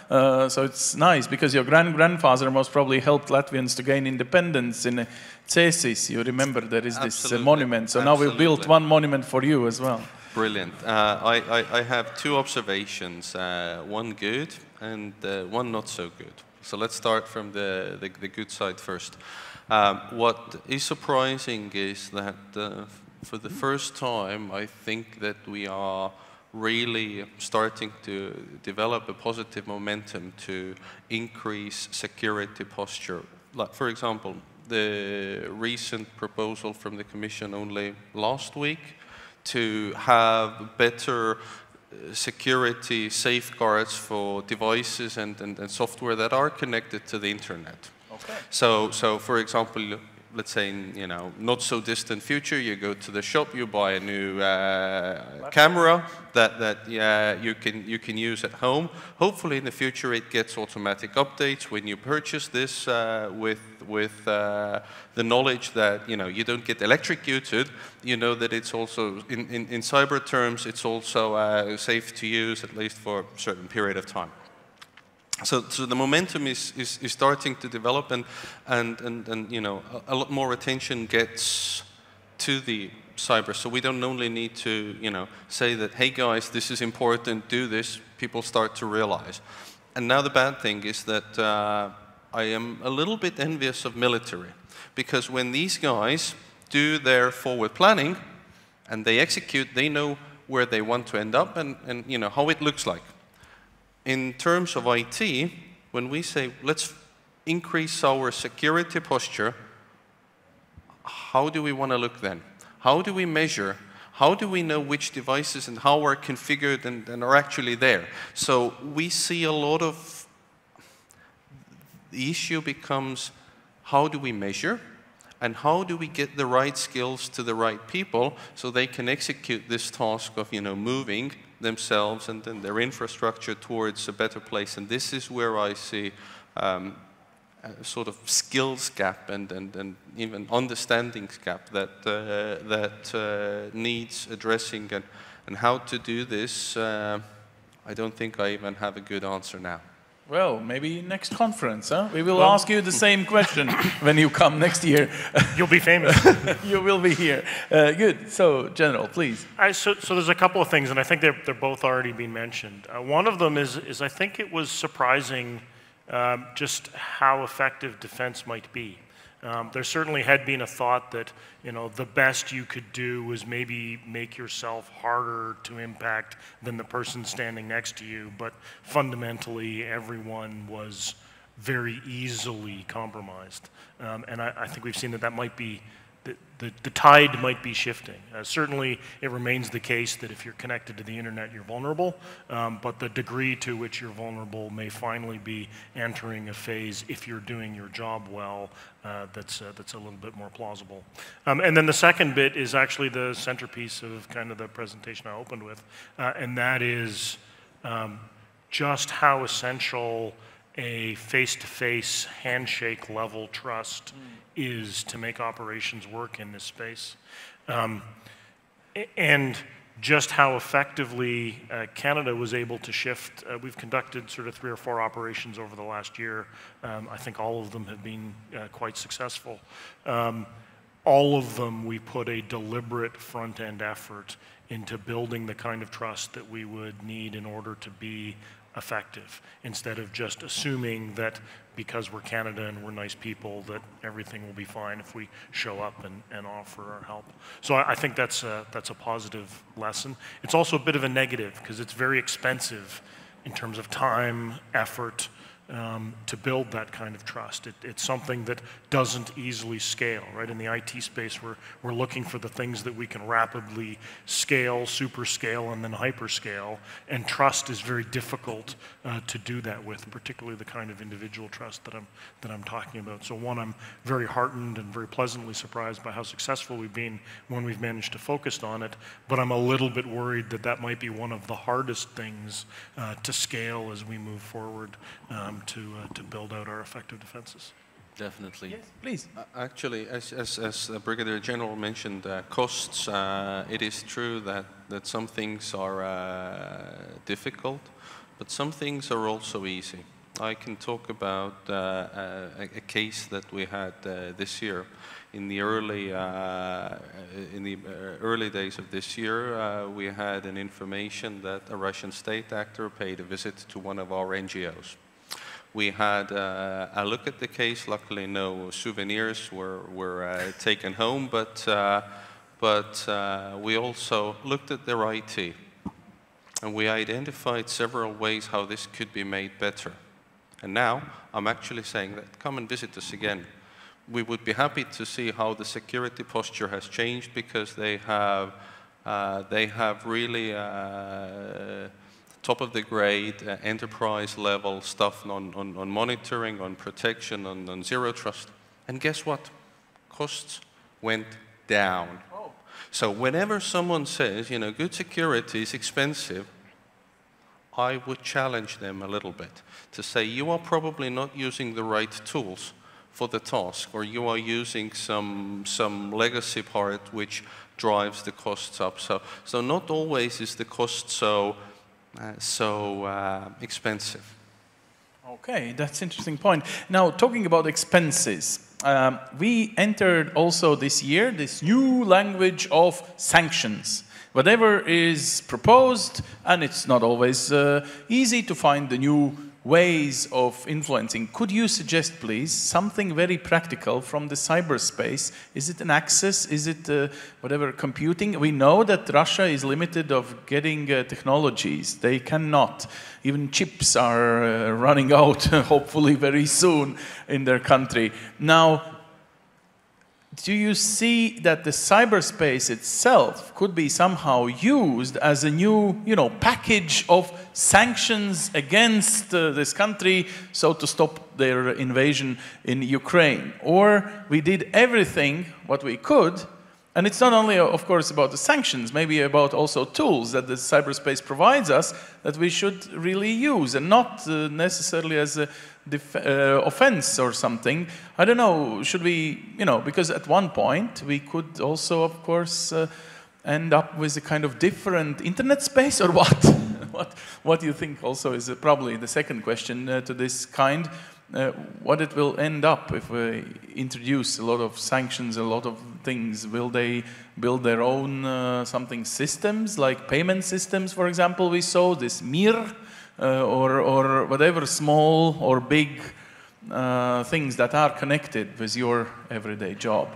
So it's nice because your grandfather most probably helped Latvians to gain independence in Ansis. You remember there is this monument. So now we've built one monument for you as well. Brilliant. I have two observations, one good and one not so good. So let's start from the good side first. What is surprising is that for the first time, I think that we are really starting to develop a positive momentum to increase security posture. Like, for example, the recent proposal from the Commission only last week to have better security safeguards for devices and software that are connected to the internet. Okay. So for example, let's say in not so distant future, you go to the shop, you buy a new camera that you can use at home. Hopefully in the future it gets automatic updates when you purchase this with the knowledge that you don't get electrocuted. You know that it's also in cyber terms it's also safe to use at least for a certain period of time. So the momentum is starting to develop, and a lot more attention gets to the cyber. So we don't only need to say that, hey guys, this is important, do this. People start to realize. And now the bad thing is that I am a little bit envious of military, because when these guys do their forward planning and they execute, they know where they want to end up and you know, how it looks like. In terms of IT, when we say, let's increase our security posture, how do we want to look then? How do we measure? How do we know which devices and how are configured and are actually there? So we see a lot of, the issue becomes, how do we measure? And how do we get the right skills to the right people so they can execute this task of, you know, moving themselves and then their infrastructure towards a better place? And this is where I see a sort of skills gap and even understandings gap that needs addressing. And how to do this, I don't think I even have a good answer now. Well, maybe next conference, huh? We will ask you the same question when you come next year. You'll be famous. You will be here. Good. So, General, please. So there's a couple of things, and I think they're both already been mentioned. One of them is I think it was surprising just how effective defense might be. There certainly had been a thought that, you know, the best you could do was maybe make yourself harder to impact than the person standing next to you, but fundamentally everyone was very easily compromised. And I think we've seen that might be, the tide might be shifting. Certainly it remains the case that if you're connected to the internet, you're vulnerable, but the degree to which you're vulnerable may finally be entering a phase, if you're doing your job well, that's a little bit more plausible. And then the second bit is actually the centerpiece of kind of the presentation I opened with, and that is just how essential a face-to-face handshake level trust is to make operations work in this space. And just how effectively Canada was able to shift. We've conducted sort of 3 or 4 operations over the last year. I think all of them have been quite successful. All of them, we put a deliberate front-end effort into building the kind of trust that we would need in order to be effective, instead of just assuming that because we're Canada and we're nice people that everything will be fine if we show up and offer our help. So I think that's a positive lesson. It's also a bit of a negative because it's very expensive in terms of time, effort, to build that kind of trust. It's something that doesn't easily scale, right? In the IT space, we're looking for the things that we can rapidly scale, super scale, and then hyperscale, and trust is very difficult to do that with, particularly the kind of individual trust that I'm talking about. So one, I'm very heartened and very pleasantly surprised by how successful we've been when we've managed to focus on it, but I'm a little bit worried that that might be one of the hardest things to scale as we move forward to build out our effective defenses. Definitely. Yes, please. Actually, as Brigadier General mentioned, costs, it is true that some things are difficult, but some things are also easy. I can talk about a case that we had this year. In the early days of this year, we had an information that a Russian state actor paid a visit to one of our NGOs. We had a look at the case. Luckily, no souvenirs were taken home, but we also looked at their IT, and we identified several ways how this could be made better. And now I'm actually saying that come and visit us again. We would be happy to see how the security posture has changed, because they have really top of the grade, enterprise level stuff on monitoring, on protection, on zero trust. And guess what? Costs went down. Oh. So whenever someone says, you know, good security is expensive, I would challenge them a little bit to say, you are probably not using the right tools for the task, or you are using some legacy part which drives the costs up. So not always is the cost so expensive. Okay, that's an interesting point. Now, talking about expenses, we entered also this year this new language of sanctions. Whatever is proposed, and it's not always easy to find the new ways of influencing. Could you suggest, please, something very practical from the cyberspace? Is it an access? Is it whatever, computing? We know that Russia is limited of getting technologies. They cannot. Even chips are running out, hopefully very soon, in their country. Now, do you see that the cyberspace itself could be somehow used as a new, package of sanctions against this country, so to stop their invasion in Ukraine? Or we did everything what we could, and it's not only, of course, about the sanctions, maybe about also tools that the cyberspace provides us that we should really use, and not necessarily as a offense or something. I don't know, should we, because at one point we could also, of course, end up with a kind of different internet space, or what? What do you think also is probably the second question to this kind? What it will end up if we introduce a lot of sanctions, a lot of things? Will they build their own systems, like payment systems, for example, we saw, this MIR, or whatever small or big things that are connected with your everyday job?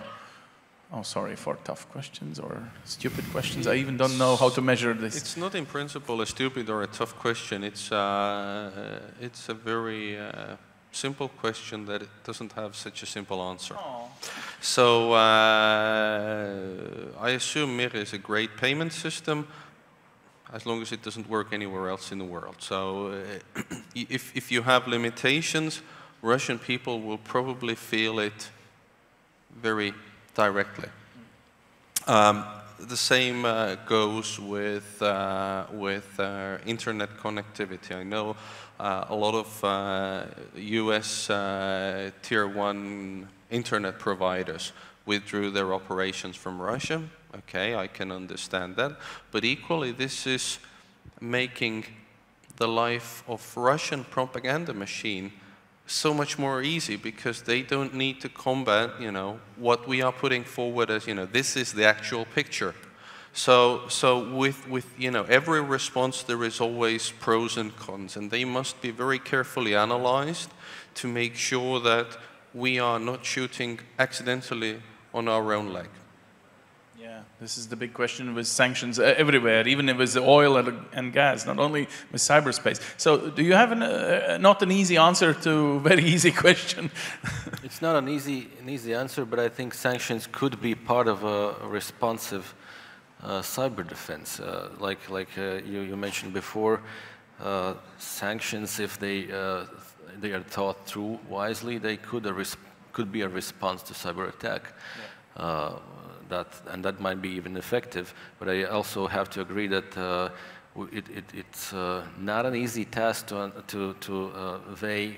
Oh, sorry for tough questions or stupid questions. I even don't know how to measure this. It's not in principle a stupid or a tough question. It's a very simple question that it doesn't have such a simple answer. Aww. So I assume MIR is a great payment system, as long as it doesn't work anywhere else in the world. So if you have limitations, Russian people will probably feel it very directly. The same goes with internet connectivity. I know a lot of US tier 1 internet providers withdrew their operations from Russia. Okay, I can understand that. But equally, this is making the life of Russian propaganda machine so much more easy, because they don't need to combat, what we are putting forward as, this is the actual picture. So with every response there is always pros and cons, and they must be very carefully analyzed to make sure that we are not shooting accidentally on our own leg. Yeah, this is the big question with sanctions everywhere, even with oil and gas, not only with cyberspace. So do you have not an easy answer to a very easy question? It's not an easy answer, but I think sanctions could be part of a responsive cyber defense. Like you mentioned before, sanctions, if they are thought through wisely, they could be a response to cyber attack. Yeah. That might be even effective, but I also have to agree that it's not an easy task to weigh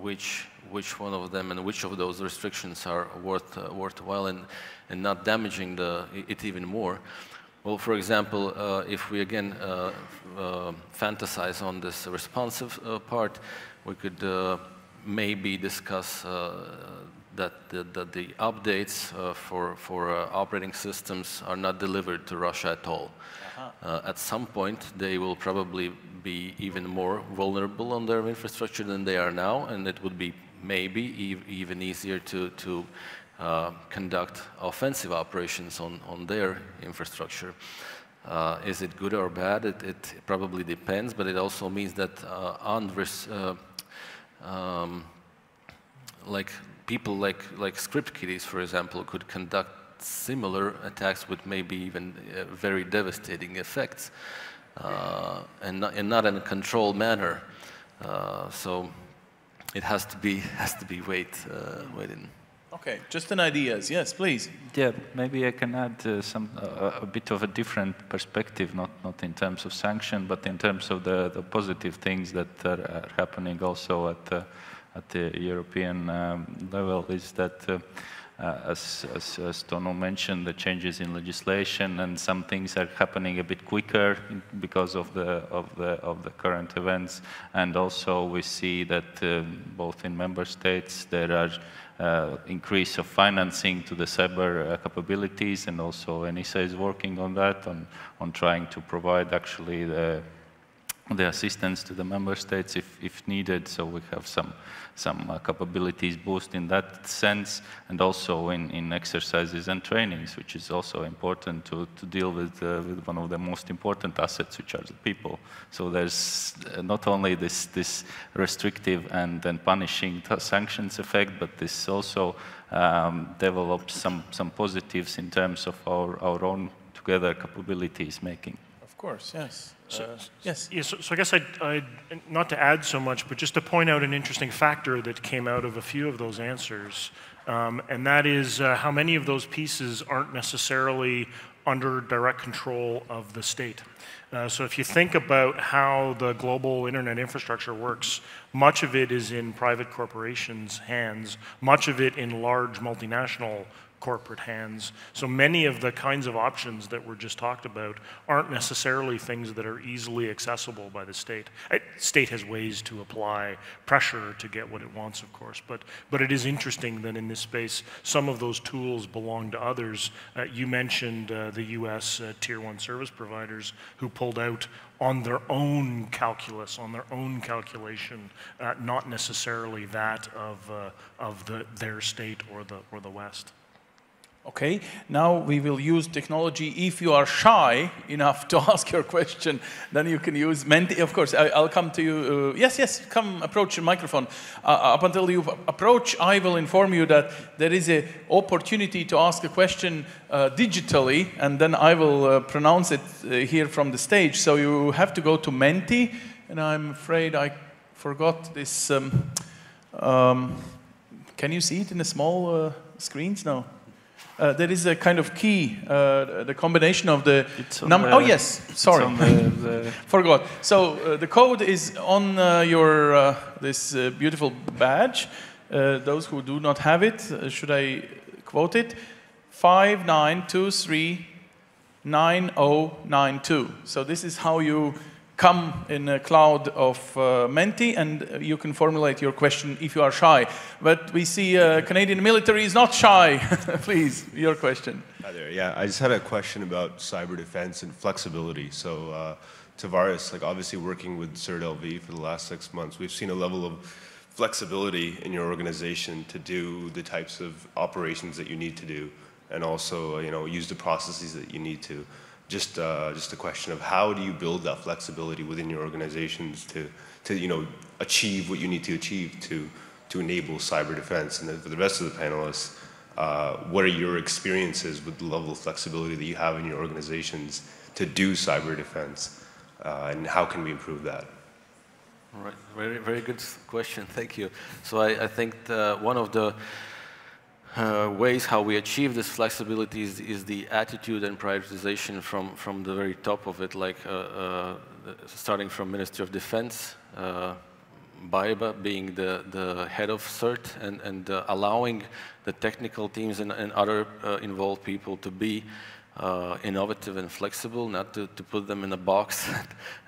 which one of them and which of those restrictions are worthwhile and not damaging it even more. Well, for example, if we again fantasize on this responsive part, we could maybe discuss that the updates for operating systems are not delivered to Russia at all. At some point, they will probably be even more vulnerable on their infrastructure than they are now, and it would be maybe even easier to conduct offensive operations on their infrastructure. Is it good or bad? It probably depends, but it also means that people like script kiddies, for example, could conduct similar attacks with maybe even very devastating effects, and not in a controlled manner. So it has to be weighed in. Okay, just an ideas. Yes, please. Yeah, maybe I can add a bit of a different perspective, not in terms of sanction, but in terms of the positive things that are happening also at the European level. Is that as Tõnu mentioned, the changes in legislation, and some things are happening a bit quicker because of the current events, and also we see that both in member states there are increase of financing to the cyber capabilities, and also ENISA is working on that, on trying to provide actually the the assistance to the member states if needed, so we have some capabilities boost in that sense, and also in exercises and trainings, which is also important to deal with one of the most important assets, which are the people. So there's not only this restrictive and then punishing sanctions effect, but this also develops some positives in terms of our own together capabilities making. Of course, yes. Yes. Yeah, so I guess I'd, not to add so much, but just to point out an interesting factor that came out of a few of those answers, and that is how many of those pieces aren't necessarily under direct control of the state. So if you think about how the global internet infrastructure works, much of it is in private corporations' hands, much of it in large multinational corporate hands. So many of the kinds of options that were just talked about aren't necessarily things that are easily accessible by the state. State has ways to apply pressure to get what it wants, of course, but it is interesting that in this space, some of those tools belong to others. You mentioned the US Tier 1 service providers who pulled out on their own calculus, on their own calculation, not necessarily that of their state or the West. Okay, now we will use technology. If you are shy enough to ask your question, then you can use Menti. Of course, I'll come to you. Yes, come approach the microphone. Up until you approach, I will inform you that there is an opportunity to ask a question digitally, and then I will pronounce it here from the stage. So you have to go to Menti, and I'm afraid I forgot this. Can you see it in the small screens now? There is a kind of key, the combination of the number. Oh yes, sorry, forgot. So the code is on your this beautiful badge. Those who do not have it, should I quote it? 59239092. So this is how you come in a cloud of Menti, and you can formulate your question if you are shy. But we see Canadian military is not shy. Please, your question. Hi there. Yeah, I just had a question about cyber defense and flexibility. So to Varis, like obviously working with CERT.LV for the last 6 months, we've seen a level of flexibility in your organization to do the types of operations that you need to do, and also use the processes that you need to. Just a question of how do you build that flexibility within your organizations to achieve what you need to achieve to enable cyber defense. And then for the rest of the panelists, what are your experiences with the level of flexibility that you have in your organizations to do cyber defense, and how can we improve that? All right, very good question. Thank you. So I think one of the ways how we achieve this flexibility is the attitude and prioritization from the very top of it, like starting from Ministry of Defense, Baiba being the head of CERT, and allowing the technical teams and other involved people to be innovative and flexible, not to put them in a box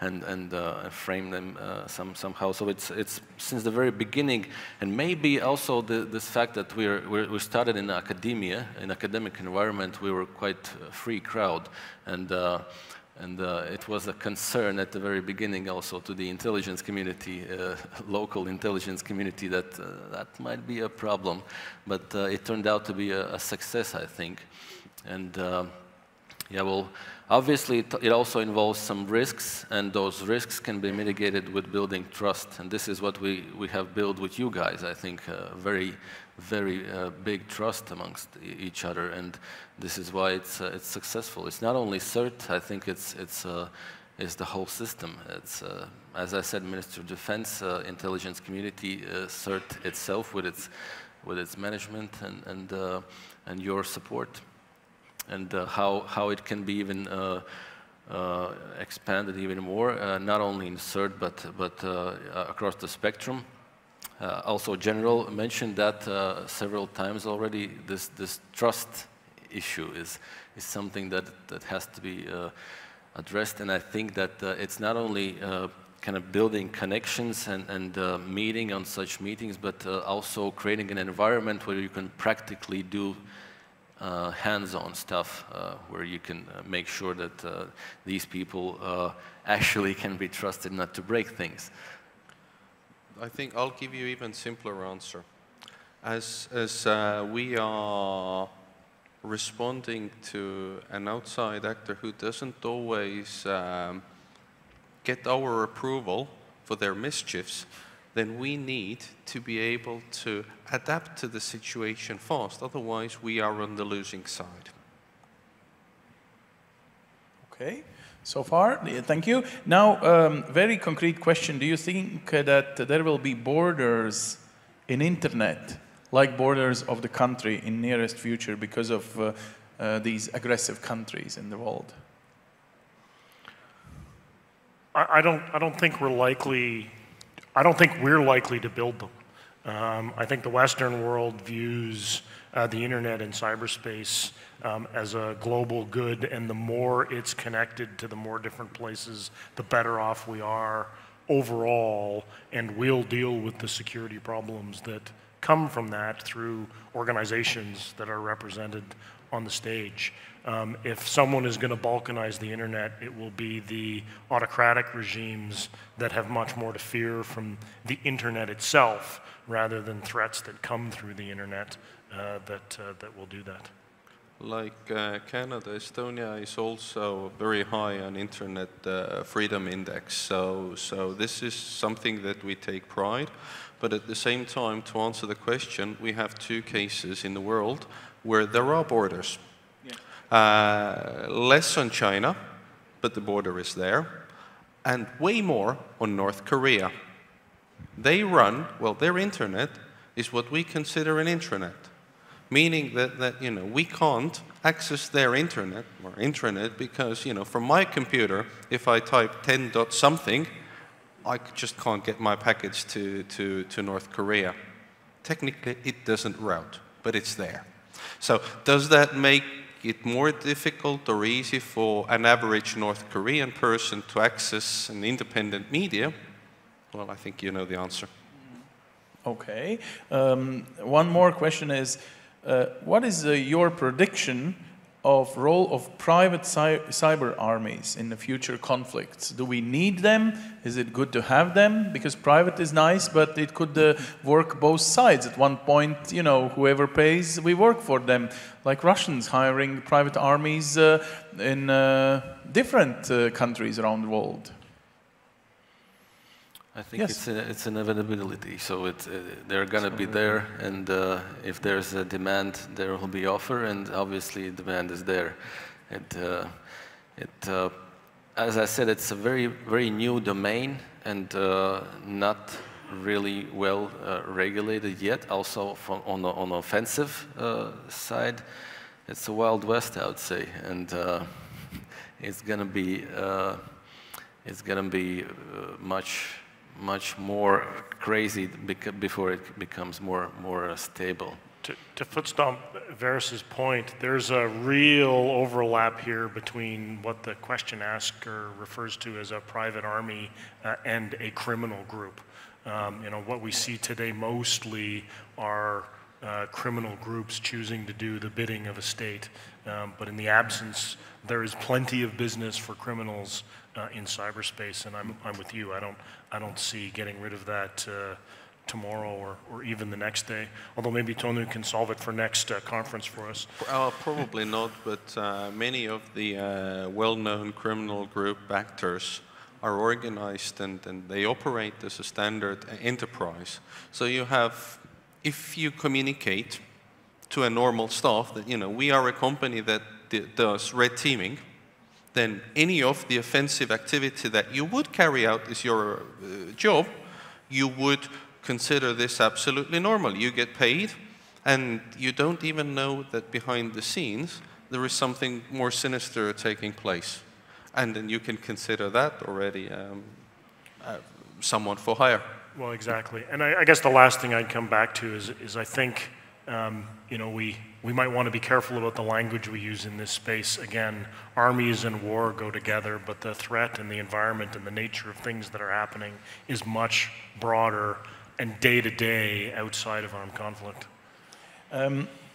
and frame them somehow. So it's since the very beginning, and maybe also this fact that we started in academia, in academic environment, we were quite a free crowd, and it was a concern at the very beginning also to the intelligence community, local intelligence community, that might be a problem, but it turned out to be a success, I think, and. Yeah, well, obviously it also involves some risks, and those risks can be mitigated with building trust. And this is what we have built with you guys, I think, very big trust amongst each other. And this is why it's successful. It's not only CERT, I think it's the whole system. It's, as I said, Ministry of Defense, intelligence community, CERT itself with its management and your support. And how it can be even expanded even more, not only in CERT, but across the spectrum. Also, General mentioned that several times already. This trust issue is something that has to be addressed, and I think that it's not only kind of building connections and meeting on such meetings, but also creating an environment where you can practically do hands-on stuff where you can make sure that these people actually can be trusted not to break things. I think I'll give you even simpler answer. As we are responding to an outside actor who doesn't always get our approval for their mischiefs, then we need to be able to adapt to the situation fast. Otherwise, we are on the losing side. Okay, so far, thank you. Now, very concrete question. Do you think that there will be borders in internet, like borders of the country in nearest future because of these aggressive countries in the world? I don't think we're likely. I don't think we're likely to build them. I think the Western world views the internet and cyberspace as a global good, and the more it's connected to the more different places, the better off we are overall, and we'll deal with the security problems that come from that through organizations that are represented on the stage. If someone is going to balkanize the internet, it will be the autocratic regimes that have much more to fear from the internet itself rather than threats that come through the internet that will do that. Like Canada, Estonia is also very high on Internet Freedom Index. So this is something that we take pride. But at the same time, to answer the question, we have two cases in the world where there are borders. Yeah. Less on China, but the border is there, and way more on North Korea. They run, well, their internet is what we consider an intranet, meaning that you know, we can't access their internet or intranet because, you know, from my computer, if I type 10 dot something, I just can't get my package to North Korea. Technically, it doesn't route, but it's there. So does that make it more difficult or easy for an average North Korean person to access an independent media? Well, I think you know the answer. Okay. One more question is, what is your prediction of role of private cyber armies in the future conflicts? Do we need them? Is it good to have them? Because private is nice, but it could work both sides. At one point, you know, whoever pays, we work for them. Like Russians hiring private armies in different countries around the world. I think it's an inevitability. So they're going to be there, and if there's a demand, there will be offer, and obviously demand is there. As I said, it's a very, very new domain and not really well regulated yet. Also, on the offensive side, it's a Wild West, I would say, and it's going to be much more crazy before it becomes more stable. To footstomp Varis's point, there's a real overlap here between what the question asker refers to as a private army and a criminal group. You know, what we see today mostly are criminal groups choosing to do the bidding of a state. But in the absence, there is plenty of business for criminals in cyberspace, and I'm with you. I don't see getting rid of that tomorrow or even the next day. Although maybe Tõnu can solve it for next conference for us. Probably not, but many of the well-known criminal group actors are organized and they operate as a standard enterprise. So you have, if you communicate to a normal staff that, you know, we are a company that does red teaming, then any of the offensive activity that you would carry out as your job, you would consider this absolutely normal. You get paid, and you don't even know that behind the scenes there is something more sinister taking place. And then you can consider that already someone for hire. Well, exactly. And I guess the last thing I'd come back to is I think, you know, we might want to be careful about the language we use in this space. Again, armies and war go together, but the threat and the environment and the nature of things that are happening is much broader and day-to-day outside of armed conflict.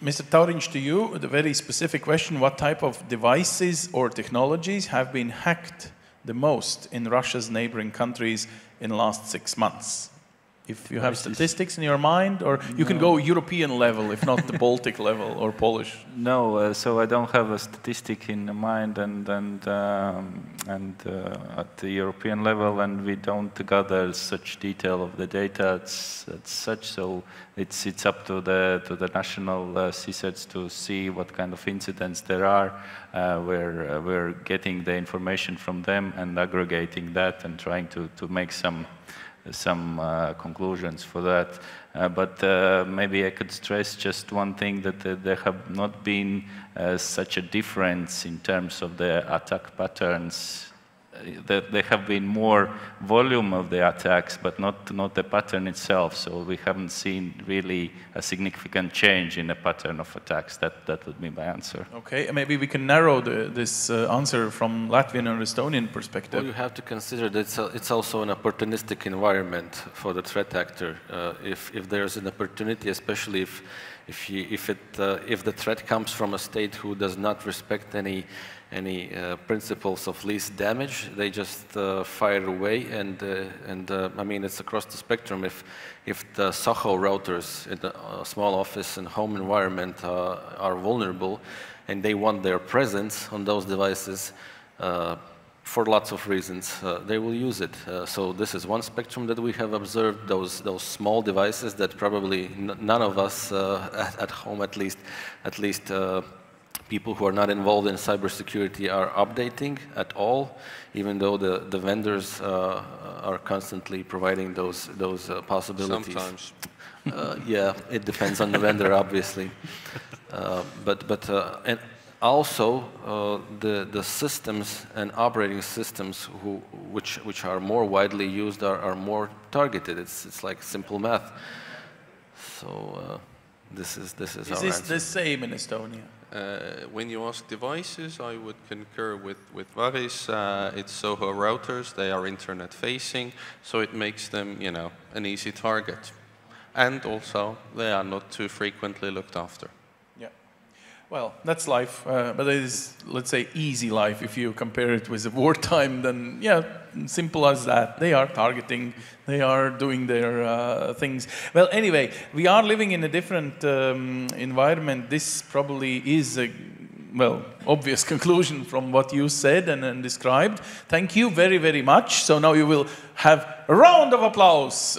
Mr. Tauriņš, to you, the very specific question, what type of devices or technologies have been hacked the most in Russia's neighboring countries in the last 6 months? If you have statistics in your mind, or you can go European level, if not the Baltic level or Polish. No, so I don't have a statistic in mind, and at the European level, and we don't gather such detail of the data as such. So it's up to the national CSERTs to see what kind of incidents there are. We're getting the information from them and aggregating that and trying to make some conclusions for that. But maybe I could stress just one thing, that there have not been such a difference in terms of the attack patterns. That there have been more volume of the attacks, but not the pattern itself. So we haven't seen really a significant change in the pattern of attacks. That would be my answer. Okay, maybe we can narrow this answer from Latvian or Estonian perspective. Well, you have to consider that it's also an opportunistic environment for the threat actor. If there's an opportunity, especially if the threat comes from a state who does not respect any principles of least damage, they just fire away, and I mean, it's across the spectrum. If the Soho routers in the small office and home environment are vulnerable, and they want their presence on those devices for lots of reasons, they will use it. So this is one spectrum that we have observed, those small devices that probably none of us at home, at least people who are not involved in cybersecurity, are updating at all, even though the vendors are constantly providing those possibilities. Sometimes. Yeah, it depends on the vendor, obviously. And also, the systems and operating systems which are more widely used are more targeted. It's like simple math. So this is our answer. Is this the same in Estonia? When you ask devices, I would concur with Varis. It's Soho routers. They are internet facing, so it makes them, an easy target. And also, they are not too frequently looked after. Yeah. Well, that's life, but it is, let's say, easy life. If you compare it with the wartime, then yeah, simple as that. They are targeting, they are doing their things. Well, anyway, we are living in a different environment. This probably is a, obvious conclusion from what you said and described. Thank you very, very much. So now you will have a round of applause.